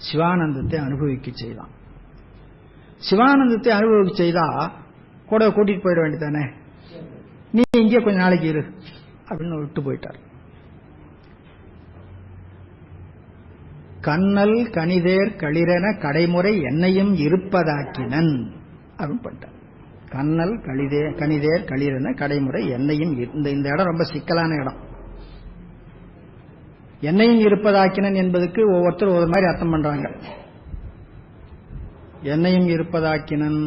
சிவானந்தத்தை அனுபவிக்க செய்தான். சிவானந்தத்தை அனுபவிக்க செய்தா கூட கூட்டிட்டு போயிட வேண்டியதானே, நீ இங்கே கொஞ்ச நாளைக்கு இரு அப்படின்னு விட்டு போயிட்டார். கண்ணல் கனிதேர் களிரென கடைமுறை என்னையும் இருப்பதாக்கினன் அப்படின்னு பண்ணிட்டார். கண்ணல் கனிதேர் களிரென கடைமுறை என்னையும். இந்த இடம் ரொம்ப சிக்கலான இடம். என்னையும் இருப்பதாக்கினன் என்பதுக்கு ஒவ்வொருத்தரும் ஒரு மாதிரி அர்த்தம் பண்றாங்க. என்னையும் இருப்பதாக்கினன்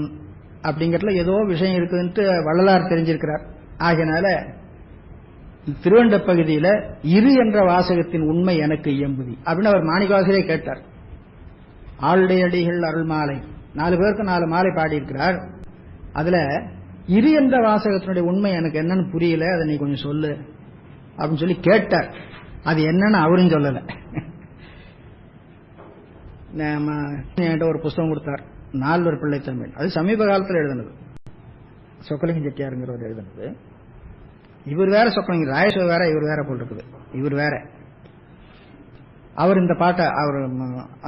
அப்படிங்கறதுல ஏதோ விஷயம் இருக்குதுன்ட்டு வள்ளலார் தெரிஞ்சிருக்கிறார். ஆகையினால திருவண்ட பகுதியில இரு என்ற வாசகத்தின் உண்மை எனக்கு இயம்புதி அப்படின்னு அவர் மாணிக்கவாசகரே கேட்டார். ஆளுடைய அடிகள் அருள் மாலை 4 பேருக்கு 4 மாலை பாடியிருக்கிறார். அதுல இரு என்ற வாசகத்தினுடைய உண்மை எனக்கு என்னன்னு புரியல, அதை நீ கொஞ்சம் சொல்லு அப்படின்னு சொல்லி கேட்டார். அது என்னன்னு அவரும் சொல்லல. என்கிட்ட ஒரு புஸ்தகம் கொடுத்தார், 4 பிள்ளை தமிழ். அது சமீப காலத்தில் எழுதுனது, சொக்கலிங்க செட்டியாருங்கிறவர் எழுதுனது. இவர் வேற, சொக்கலிங்க ராயேஸ்வர் வேற, இவர் வேற போல் இருக்குது. இவர் வேற. அவர் இந்த பாட்டை அவர்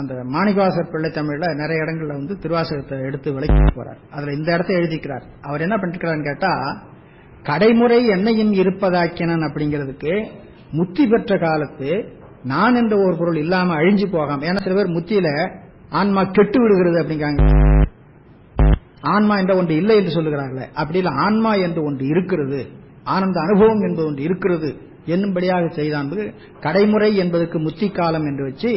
அந்த மாணிக்கவாசர் பிள்ளை தமிழ்ல நிறைய இடங்கள்ல வந்து திருவாசகத்தை எடுத்து விளக்கி போறார். அதுல இந்த இடத்த எழுதிக்கிறார். அவர் என்ன பண்ணிருக்கிறான்னு கேட்டா, கடைமுறை என்னையும் இருப்பதாக்கினன் அப்படிங்கிறதுக்கு முத்தி பெற்ற காலத்து நான் என்ற ஒரு பொருள் இல்லாம அழிஞ்சு போகாம, ஏன்னா சில பேர் முத்தியில ஆன்மா கெட்டு விடுகிறது அப்படிங்காங்க, ஆன்மா என்ற ஒன்று இல்லை என்று சொல்லுகிறார்களே. அப்படி இல்லை, ஆன்மா என்று ஒன்று இருக்கிறது, ஆனந்த அனுபவம் என்பது ஒன்று இருக்கிறது என்னும்படியாக செய்தான். கடைமுறை என்பதற்கு முத்தி காலம் என்று வச்சு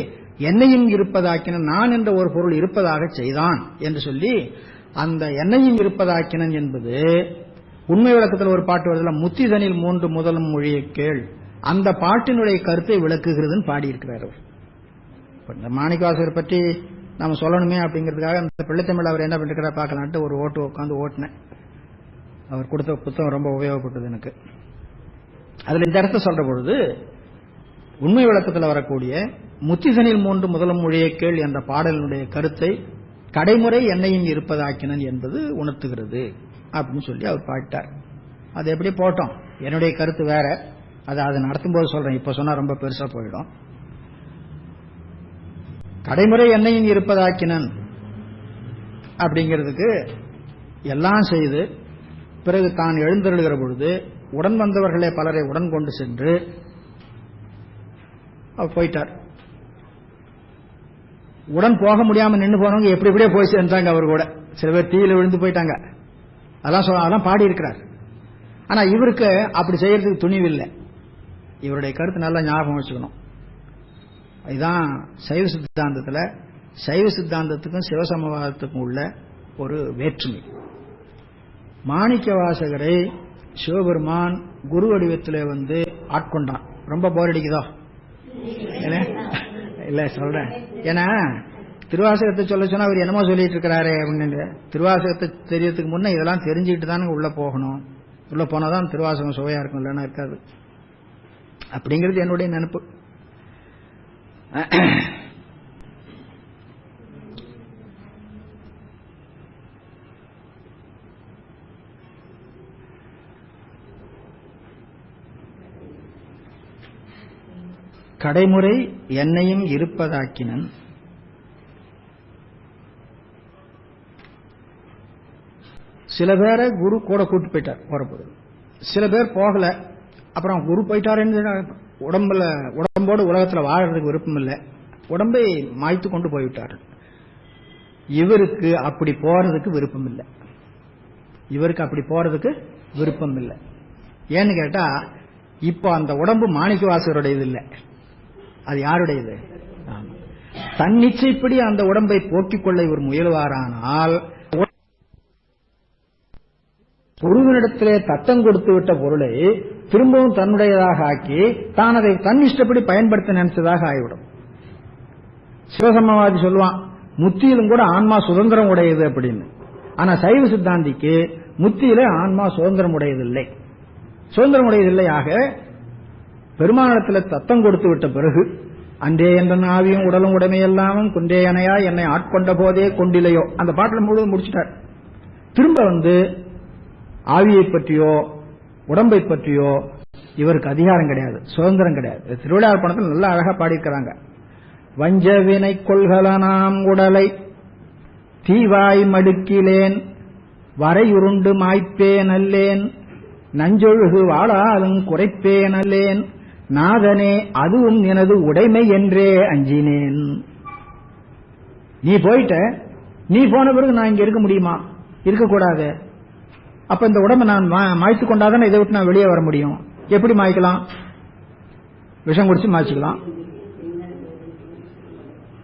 என்னையும் இருப்பதாக்கினன், நான் என்ற ஒரு பொருள் இருப்பதாக செய்தான் என்று சொல்லி, அந்த என்னையும் இருப்பதாக்கினன் என்பது உண்மை விளக்கத்தில் ஒரு பாட்டு வருதுல, முத்திதனில் 3 முதலும் மொழியை கேள், அந்த பாட்டினுடைய கருத்தை விளக்குகிறதுன்னு பாடியிருக்கிறார். இந்த மாணிக்கவாசகர் பற்றி நாம சொல்லணுமே அப்படிங்கிறதுக்காக அந்த பிள்ளைத்தமிழ் அவர் என்ன பண்ணிருக்கிறார் பார்க்கலான்ட்டு ஒரு ஓட்டு உட்காந்து ஓட்டினேன். அவர் கொடுத்த புத்தகம் ரொம்ப உபயோகப்பட்டது எனக்கு. அதுல இந்த இடத்த சொல்ற பொழுது உண்மை விளக்கத்தில் வரக்கூடிய முத்திதனில் 3 முதலும் மொழியை கேள் என்ற பாடலினுடைய கருத்தை கடைமுறை என்னையும் இருப்பதாக்கினன் என்பது உணர்த்துகிறது அப்படின்னு சொல்லி அவர் பாட்டார். அது எப்படி போட்டோம், என்னுடைய கருத்து வேற, அது நடத்தும் போது சொல்றேன், இப்ப சொன்னா ரொம்ப பெருசா போயிடும். கடைமுறை என்னையும் இருப்பதாக்கினன் அப்படிங்கிறதுக்கு எல்லாம் செய்து பிறகு தான் எழுந்தருளுகிற பொழுது உடன் வந்தவர்களே பலரை உடன் கொண்டு சென்று அவர் போயிட்டார். உடன் போக முடியாம நின்று போனவங்க எப்படி எப்படியே போய் சேர்ந்தாங்க. அவர் கூட சில பேர் தீயில விழுந்து போயிட்டாங்க. அதெல்லாம் பாடி இருக்கிறார். ஆனா இவருக்கு அப்படி செய்யறதுக்கு துணிவில்லை. இவருடைய கருத்து நல்லா ஞாபகம் வச்சுக்கணும். இதுதான் சைவ சித்தாந்தத்தில் சைவ சித்தாந்தத்துக்கும் சிவசமவாதத்துக்கும் உள்ள ஒரு வேற்றுமை. மாணிக்க வாசகரை சிவபெருமான் குரு வடிவத்திலே வந்து ஆட்கொண்டான். ரொம்ப போர் அடிக்குதோ இல்ல சொல்றேன். ஏன்னா திருவாசகத்தை சொல்ல சொன்னா அவர் என்னமோ சொல்லிட்டு இருக்கிறாரு அப்படின்னு. திருவாசகத்தை தெரியறதுக்கு முன்ன இதெல்லாம் தெரிஞ்சுக்கிட்டு தானே உள்ள போகணும். உள்ள போனாதான் திருவாசகம் சுவையா இருக்கும், இல்லைன்னா இருக்காது அப்படிங்கிறது என்னுடைய நினைப்பு. கடைமுறை என்னையும் இருப்பதாக்கினன். சில பேரை குரு கூட கூட்டு போயிட்டார் போறபோது, சில பேர் போகல. அப்புறம் குரு போயிட்டாருன்னு உடம்போடு உலகத்தில் வாழறதுக்கு விருப்பம் இல்லை, உடம்பை மாய்த்து கொண்டு போய்விட்டார். இவருக்கு அப்படி போறதுக்கு விருப்பம் இல்லை. இவருக்கு அப்படி போறதுக்கு விருப்பம் இல்லை. ஏன்னு கேட்டா, இப்போ அந்த உடம்பு மாணிக்கவாசகருடையது இல்லை, அது யாருடையது? தன்னிச்சைப்படி அந்த உடம்பை போக்கிக் கொள்ள இவர் முயல்வாரானால் குருவினிடத்திலே தத்தம் கொடுத்து விட்ட பொருளை திரும்பவும் தன்னுடையதாக ஆக்கி தான் அதை தன் இஷ்டப்படி பயன்படுத்த நினைச்சதாக ஆகிவிடும். சிவசமவாதி சொல்லுவான், முத்தியிலும் கூட ஆன்மா சுதந்திரம் உடையது அப்படின்னு. ஆனா சைவ சித்தாந்திக்கு முத்தியில ஆன்மா சுதந்திரம் உடையதில்லை. சுதந்திரம் உடையதில்லையாக பெருமானிடத்தில் தத்தம் கொடுத்து விட்ட பிறகு அன்றே என்ற ஆவியும் உடலும் உடைமையெல்லாமும் குன்றே அணையா என்னை ஆட்கொண்ட போதே கொண்டிலையோ அந்த பாட்டில் முழுவதும் முடிச்சிட்டார். திரும்ப வந்து ஆவியை பற்றியோ உடம்பை பற்றியோ இவருக்கு அதிகாரம் கிடையாது, சுதந்திரம் கிடையாது. திருவிழார் பணத்தில் நல்லா அழகா பாடியிருக்கிறாங்க. வஞ்சவினை கொள்கலனாம் உடலை தீவாய் மடுக்கிலேன் வரையுருண்டு மாய்ப்பேன் அல்லேன் நஞ்சொழுகு வாழாலும் குறைப்பேன் அல்லேன் நாதனே அதுவும் எனது உடைமை என்றே அஞ்சினேன். நீ போயிட்ட, நீ போன பிறகு நான் இங்க இருக்க முடியுமா? இருக்கக்கூடாது. அப்ப இந்த உடம்பை நான் மாய்த்து கொண்டாதானே இதை விட்டு நான் வெளியே வர முடியும். எப்படி மாய்க்கலாம்? விஷம் குடிச்சு மாய்ச்சிக்கலாம்,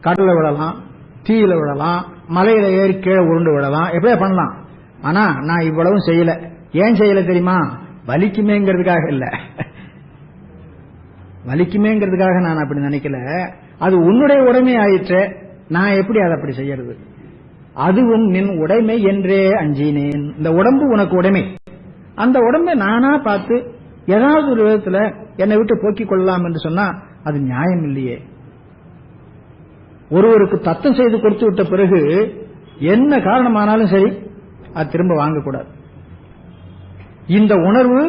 கடல்ல விடலாம், தீயில விடலாம், மலையில ஏறி கீழே உருண்டு விடலாம், எப்படியா பண்ணலாம். ஆனா நான் இவ்வளவும் செய்யல. ஏன் செய்யல தெரியுமா? வலிக்குமேங்கிறதுக்காக இல்ல, வலிக்குமேங்கிறதுக்காக நான் அப்படி நினைக்கல. அது உன்னுடைய உடைமை ஆயிற்று, நான் எப்படி அதை அப்படி செய்யறது? அதுவும் நின் உடைமை என்றே அஞ்சினேன். இந்த உடம்பு உனக்கு உடைமை, அந்த உடம்பை நானா பார்த்து ஏதாவது ஒரு விதத்துல என்னை விட்டு போக்கிக் கொள்ளலாம் என்று சொன்னா அது நியாயம் இல்லையே. ஒருவருக்கு தத்தம் செய்து கொடுத்து விட்ட பிறகு என்ன காரணமானாலும் சரி அது திரும்ப வாங்கக்கூடாது. இந்த உணர்வு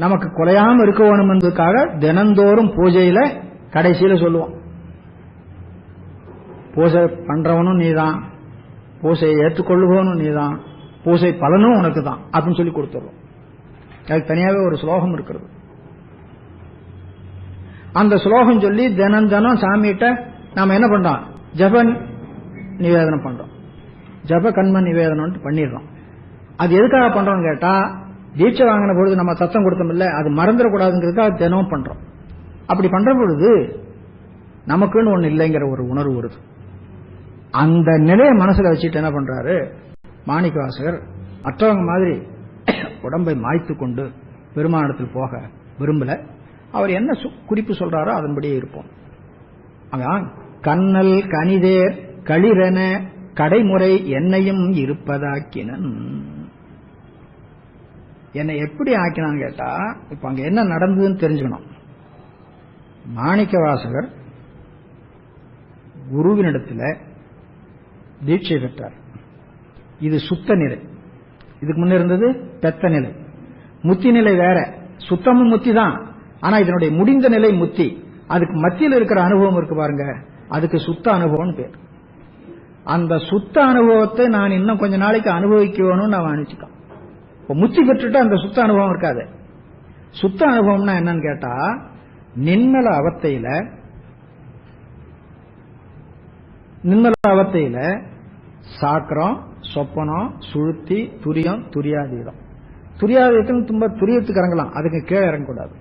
நமக்கு குறையாம இருக்க வேணும் என்பதற்காக தினந்தோறும் பூஜையில கடைசியில சொல்லுவோம், பூஜை பண்றவனும் நீதான், பூஜையை ஏற்றுக்கொள்ளுவனும் நீதான், பூஜை பலனும் உனக்கு தான் அப்படின்னு சொல்லி கொடுத்துருவோம். அதுக்கு தனியாவே ஒரு ஸ்லோகம் இருக்கிறது. அந்த ஸ்லோகம் சொல்லி தினம் தினம் சாமிகிட்ட நாம என்ன பண்றோம், ஜப நிவேதனம் பண்றோம், ஜப கண்ம நிவேதனம் பண்ணிடுறோம். அது எதுக்காக பண்றோம்னு கேட்டா, தீட்சை வாங்கின பொழுது நம்ம சத்தம் கொடுத்தோம் இல்ல, அது மறந்துடக்கூடாதுங்கிறதுக்காக தினமும் பண்றோம். அப்படி பண்ற பொழுது நமக்குன்னு ஒண்ணு இல்லைங்கிற ஒரு உணர்வு வருது. அந்த நிலையை மனசுல வச்சுட்டு என்ன பண்றாரு மாணிக்கவாசகர், மற்றவங்க மாதிரி உடம்பை மாய்த்து கொண்டு பெருமானிடத்தில் போக விரும்பல. அவர் என்ன குறிப்பு சொல்றாரோ அதன்படியே இருப்போம். அதான் கண்ணல் கனிதேர் களிரென கடைமுறை என்னையும் இருப்பதாக்கினன். என்னை எப்படி ஆக்கினான்னு கேட்டா, இப்ப அங்க என்ன நடந்ததுன்னு தெரிஞ்சுக்கணும். மாணிக்கவாசகர் குருவினிடத்தில் தீட்சை பெற்றார். இது சுத்த நிலை. இதுக்கு முன்ன இருந்தது பெத்த நிலை. முத்தி நிலை வேற. சுத்தமும் முத்தி தான், ஆனா இதனுடைய முடிந்த நிலை முத்தி. அதுக்கு மத்தியில் இருக்கிற அனுபவம் இருக்கு பாருங்க, அதுக்கு சுத்த அனுபவம் பேர். அந்த சுத்த அனுபவத்தை நான் இன்னும் கொஞ்ச நாளைக்கு அனுபவிக்கணும்னு நான் நினைச்சுக்கான். இப்ப முத்தி பெற்றுட்டு அந்த சுத்த அனுபவம் இருக்காது. சுத்த அனுபவம்னா என்னன்னு கேட்டா, நின்மல அவத்தையில சாக்கரம், சொப்பனம், சுழுத்தி, துரியம், துரியாதீதம். துரியாதீதம் தும்ப துரியத்துக்கு இறங்கலாம், அதுக்கு கீழே இறங்கக்கூடாது.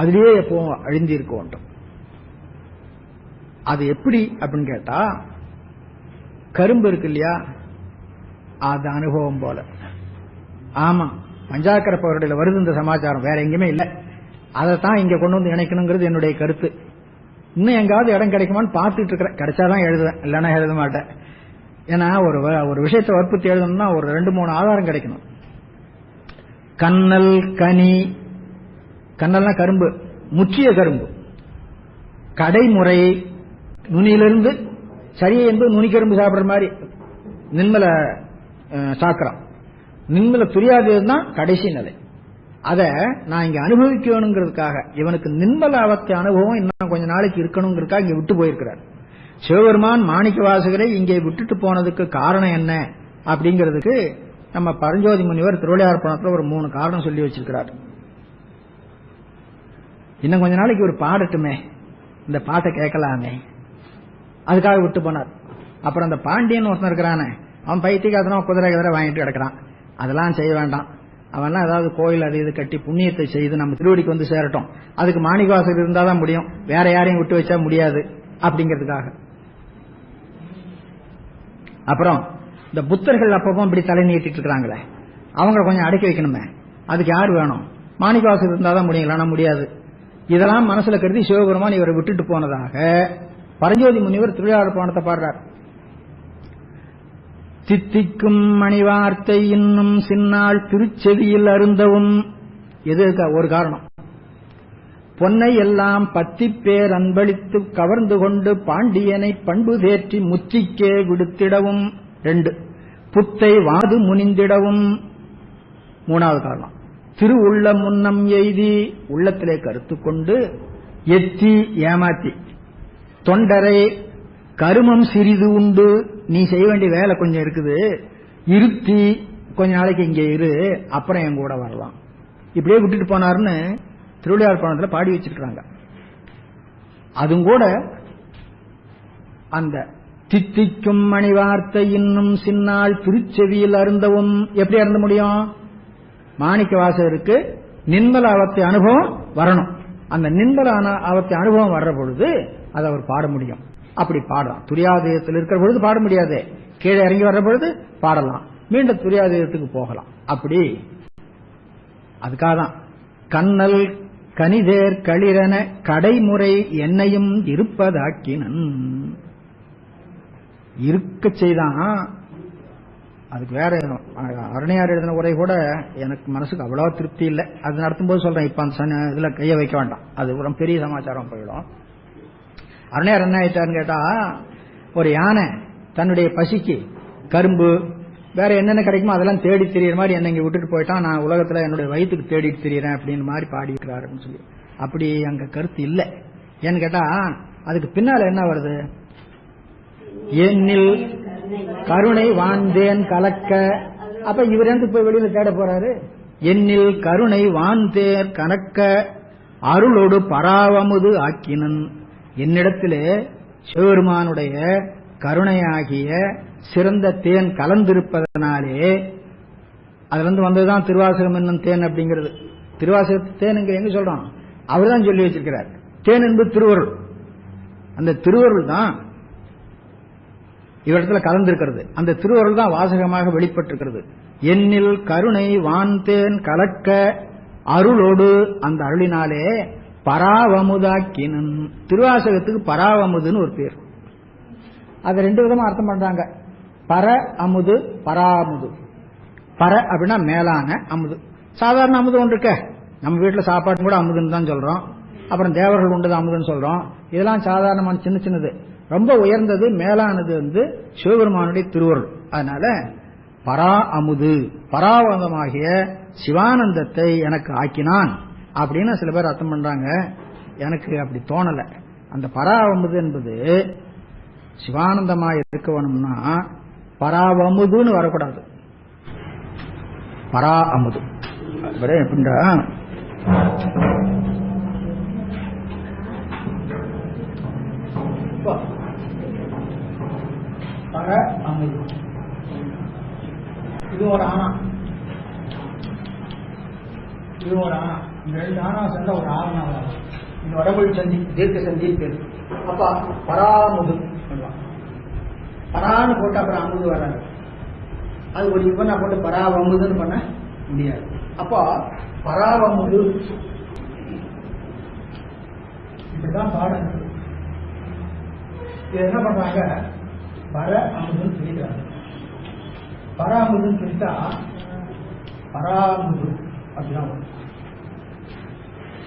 அதுலயே எப்பவும் அழிந்தி இருக்க வேண்டும். அது எப்படி அப்படின்னு கேட்டா, கரும்பு இருக்கு இல்லையா, அது அனுபவம் போல. ஆமா, பஞ்சாக்கர பவருடைய வருது இந்த சமாச்சாரம், வேற எங்கேயுமே இல்லை. அதைத்தான் இங்க கொண்டு வந்து இணைக்கணுங்கிறது என்னுடைய கருத்து. இன்னும் எங்காவது இடம் கிடைக்குமான்னு பார்த்துட்டு இருக்கிறேன். கிடைச்சாதான் எழுதுவேன், இல்லைன்னா எழுத மாட்டேன். ஏன்னா ஒரு விஷயத்தை வற்புறுத்தி எழுதணும்னா ஒரு 2-3 ஆதாரம் கிடைக்கணும். கண்ணல் கனி, கண்ணல்னா கரும்பு, முற்றிய கரும்பு. கடைமுறை நுனியிலிருந்து, சரியை என்பது நுனி கரும்பு சாப்பிடுற மாதிரி நின்மல சாக்கரம், நின்மல துரியாதீதம் தான் கடைசி நிலை. அத நான் இங்க அனுபவிக்கணுங்கிறதுக்காக, இவனுக்கு நின்மல அவத்தை அனுபவம் இன்னும் கொஞ்ச நாளைக்கு இருக்கணுங்கிறதுக்காக இங்க விட்டு போயிருக்கிறார். சிவபெருமான் மாணிக்கவாசகரை இங்கே விட்டுட்டு போனதுக்கு காரணம் என்ன அப்படிங்கிறதுக்கு நம்ம பரஞ்சோதி முனிவர் திருவிளையார்பணத்தில் ஒரு 3 காரணம் சொல்லி வச்சிருக்கிறார். இன்னும் கொஞ்ச நாளைக்கு ஒரு பாடட்டுமே, இந்த பாட்டை கேட்கலாமே, அதுக்காக விட்டு போனார். அப்புறம் அந்த பாண்டியன் ஒருத்தன் இருக்கிறானே, அவன் பைத்தியக்காரனா குதிரை வாங்கிட்டு கிடக்கிறான். அதெல்லாம் செய்ய வேண்டாம், அவன்லாம் ஏதாவது கோயில் அது இது கட்டி புண்ணியத்தை செய்து நம்ம திருவடிக்கு வந்து சேரட்டும், அதுக்கு மாணிக்கவாசகர் இருந்தாதான் முடியும், வேற யாரையும் விட்டு வச்சா முடியாது அப்படிங்கிறதுக்காக. அப்புறம் இந்த புத்தர்கள் அப்பப்போ இப்படி தலை நீட்டிட்டு இருக்கிறாங்களே, அவங்களை கொஞ்சம் அடக்கி வைக்கணுமே, அதுக்கு யார் வேணும்? மாணிக்கவாசகர் இருந்தாதான் முடியும், இல்லைன்னா முடியாது. இதெல்லாம் மனசுல கருதி சிவபெருமான் இவரை விட்டுட்டு போனதாக பரஞ்சோதி முனிவர் திருவிளையாடல் பாடுறார். தித்திக்கும் மணிவார்த்தை இன்னும் சின்னாள் திருச்செவியில் அருந்தவும். எது ஒரு காரணம், பொன்னை எல்லாம் 10 பேர் அன்பளித்து கவர்ந்து கொண்டு பாண்டியனை பண்பு தேற்றி முத்திக்கே விடுத்திடவும். 2, புத்தை வாது முனிந்திடவும். 3வது காரணம், திரு உள்ள முன்னம் எய்தி, உள்ளத்திலே கருத்து கொண்டு எத்தி ஏமாத்தி தொண்டரை கருமம் சிறிது உண்டு, நீ செய்ய வேண்டிய வேலை கொஞ்சம் இருக்குது, இருத்தி கொஞ்ச நாளைக்கு இங்கே இரு, அப்புறம் என் கூட வரலாம், இப்படியே விட்டுட்டு போனார்னு திருவிளையார்பணத்தில் பாடி வச்சிருக்காங்க. அதுவும் கூட அந்த தித்திக்கும் மணிவார்த்தை இன்னும் சின்னாள் திருச்செவியில் அருந்தவும். எப்படி அருந்த முடியும்? மாணிக்கவாசகருக்கு நின்மல அவத்தை அனுபவம் வரணும். அந்த நின்மல அவத்தை அனுபவம் வர்ற பொழுது அதை அவர் பாட முடியும். அப்படி பாடலாம். துரியாதீதத்தில் இருக்கிற பொழுது பாட முடியாது, கீழே இறங்கி வர்ற பொழுது பாடலாம், மீண்டும் துரியாதீதத்துக்கு போகலாம். அப்படி அதுக்காக தான் கண்ணல் கனிதேர் களிரன கடைமுறை என்னையும் இருப்பதாக்கினன். இருக்க செய்தான். அதுக்கு வேற அருணையார் எழுதின உரை கூட எனக்கு மனசுக்கு அவ்வளவு திருப்தி இல்லை. அது நடத்தும் போது சொல்றேன். இப்ப அந்த இதுல கைய வைக்க வேண்டாம், அது ரொம்ப பெரிய சமாச்சாரம் போயிடும். அருணையார் என்ன ஆயிட்டாருன்னு கேட்டா, ஒரு யானை தன்னுடைய பசிக்கு கரும்பு வேற என்னென்ன கிடைக்குமோ அதெல்லாம் தேடி திரியிற மாதிரி என்ன இங்க விட்டுட்டு போயிட்டான். நான் உலகத்துல என்னுடைய வயிற்றுக்கு தேடிட்டு திரியிறேன் அப்படின்னு மாதிரி பாடிக்கிறாருன்னு சொல்லி, அப்படி அங்க கருத்து இல்லை. ஏன்னு கேட்டா அதுக்கு பின்னால என்ன வருது, என்னில் கருணை வாழ்ந்தேன் கலக்க. அப்ப இவர் எந்த போய் வெளியில தேட போறாரு, என்னில் கருணை வாழ்ந்தேன் கலக்க அருளோடு பராவமுது ஆக்கினன். என்னிடத்திலே சிவபெருமானுடைய கருணையாகிய சிறந்த தேன் கலந்திருப்பதனாலே, அதுல இருந்து வந்ததுதான் திருவாசகம் என்னும் தேன் அப்படிங்கிறது. திருவாசகத்து தேன் எங்க சொல்றோம், அவர் தான் சொல்லி வச்சிருக்கிறார். தேன் என்பது திருவருள். அந்த திருவருள் தான் இவரிடத்துல கலந்திருக்கிறது. அந்த திருவருள் தான் வாசகமாக வெளிப்பட்டிருக்கிறது. என்னில் கருணை வான்தேன் கலக்க அருளோடு, அந்த அருளினாலே பராவமுதாக்கினன். திருவாசகத்துக்கு பராவமுதுன்னு ஒரு பேர். அது ரெண்டு விதமா அர்த்தம் பண்றாங்க. பர அமுது, பராமுது. பர அப்படின்னா மேலான அமுது. சாதாரண அமுது ஒன்று இருக்க, நம்ம வீட்டில் சாப்பாட்டு கூட அமுதுன்னு தான் சொல்றோம். அப்புறம் தேவர்கள் உண்டது அமுதுன்னு சொல்றோம். இதெல்லாம் சாதாரணமான சின்ன சின்னது. ரொம்ப உயர்ந்தது மேலானது வந்து சிவபெருமானுடைய திருவருள். அதனால பரா அமுது, பராவந்தமாகிய சிவானந்தத்தை எனக்கு ஆக்கினான் அப்படின்னு சில பேர் அர்த்தம் பண்றாங்க. எனக்கு அப்படி தோணல. அந்த பராவமுது என்பது சிவானந்தமா இருக்க வேணும்னா பராவமுதுன்னு வரக்கூடாது, பரா அமுது. எப்படின்னா பர அமுது, இது ஒரு ஆனா, இது ஒரு ஆனா. இந்த ரெண்டு ஆனா சேர்ந்தா ஒரு ஆனா. இது வடமொழி சந்தி, தீர்க்க சந்தி பேரு. அப்ப பராமுது பரான்னு போட்டு அப்புறம் அமுது வராது. அது ஒரு இவனா போட்டு பராவமுதுன்னு பண்ண முடியாது. அப்போ பராவமுது இப்படிதான் பாடம். இது என்ன பண்றாங்க, பர அமுதுன்னு பிரிக்கிறாங்க. பராமுதுன்னு பிரித்தா பராமுது அப்படிதான் வரும்.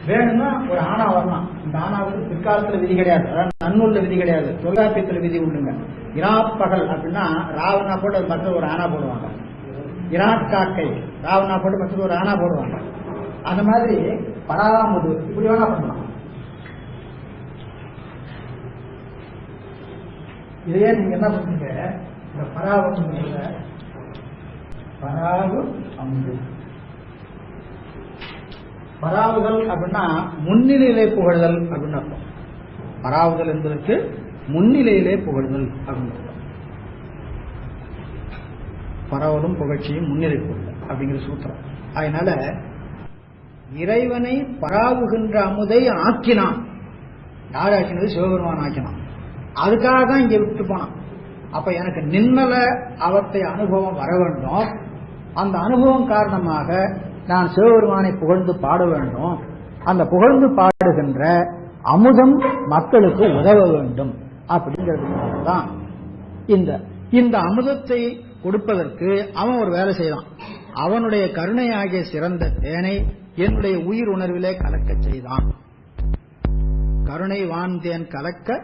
வேணும்னா ஒரு ஆனா வரலாம். இந்த ஆனாவுக்கு பிற்காலத்துல விதி கிடையாது, அதாவது நன்னூல்ல விதி கிடையாது, தொல்காப்பியத்துல விதி உண்டுங்க. இராப்பகல் அப்படின்னா ராவணா போட்டு மற்ற ஒரு ஆனா போடுவாங்க. இராக்காக்கை ராவணா போட்டு மற்ற ஒரு ஆனா போடுவாங்க. அந்த மாதிரி பராமுது இப்படி வேணா பண்ணலாம். இதையே நீங்க என்ன பண்ணுங்க, இந்த பராவமுதுல பராவு அமுது. பராவுதல் அப்படின்னா முன்னிலையிலே புகழ்தல் அப்படின்னு அர்த்தம். பராவுதல் என்பதற்கு முன்னிலையிலே புகழ்தல் அப்படின்னு அர்த்தம். பரவலும் புகழ்ச்சியும் முன்னிலை புகழ்தல் அப்படிங்கிற சூத்திரம். அதனால இறைவனை பராவுகின்ற அமுதை ஆக்கினான். யார் ஆக்கினது? சிவபெருமான் ஆக்கினான். அதுக்காக தான் இங்க விட்டு போனான். அப்ப எனக்கு நின்மல அவத்தை அனுபவம் வர வேண்டும். அந்த அனுபவம் காரணமாக நான் சிவபெருமானை புகழ்ந்து பாட வேண்டும். அந்த புகழ்ந்து பாடுகின்ற அமுதம் மக்களுக்கு உதவ வேண்டும் அப்படிங்கிறதுதான் இந்த அமுதத்தை கொடுப்பதற்கு அவன் ஒரு வேலை செய்தான். அவனுடைய கருணையாகிய சிறந்த தேனை என்னுடைய உயிர் உணர்விலே கலக்க செய்தான். கருணை வான்தேன் கலக்க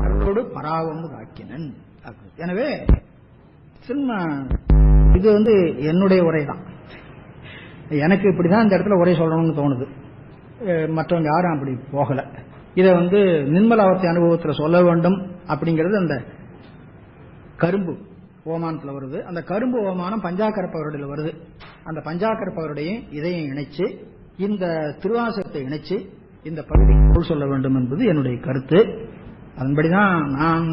அருளோடு பராவமுது ஆக்கினன். எனவே இது வந்து என்னுடைய உரைதான். எனக்கு இப்படிதான் இந்த இடத்துல உரை சொல்லணும்னு தோணுது. மற்றவங்க யாரும் அப்படி போகல. இதை வந்து நிர்மலாவத்தை அனுபவத்தில் சொல்ல வேண்டும் அப்படிங்கிறது அந்த கரும்பு ஓமானத்தில் வருது. அந்த கரும்பு ஓமானம் பஞ்சாக்கரப்பவருடைய வருது. அந்த பஞ்சாக்கரப்பவருடையும் இதையும் இணைச்சு இந்த திருவாசகத்தை இணைச்சு இந்த பகுதிக்கு பொருள் சொல்ல வேண்டும் என்பது என்னுடைய கருத்து. அதன்படிதான் நான்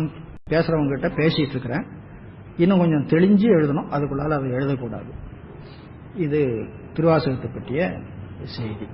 பேசுறவங்க கிட்ட பேசிட்டு இருக்கிறேன். இன்னும் கொஞ்சம் தெளிஞ்சு எழுதணும், அதுக்குள்ளால அதை எழுதக்கூடாது. இது திருவாசகத்தை பற்றிய செய்தி.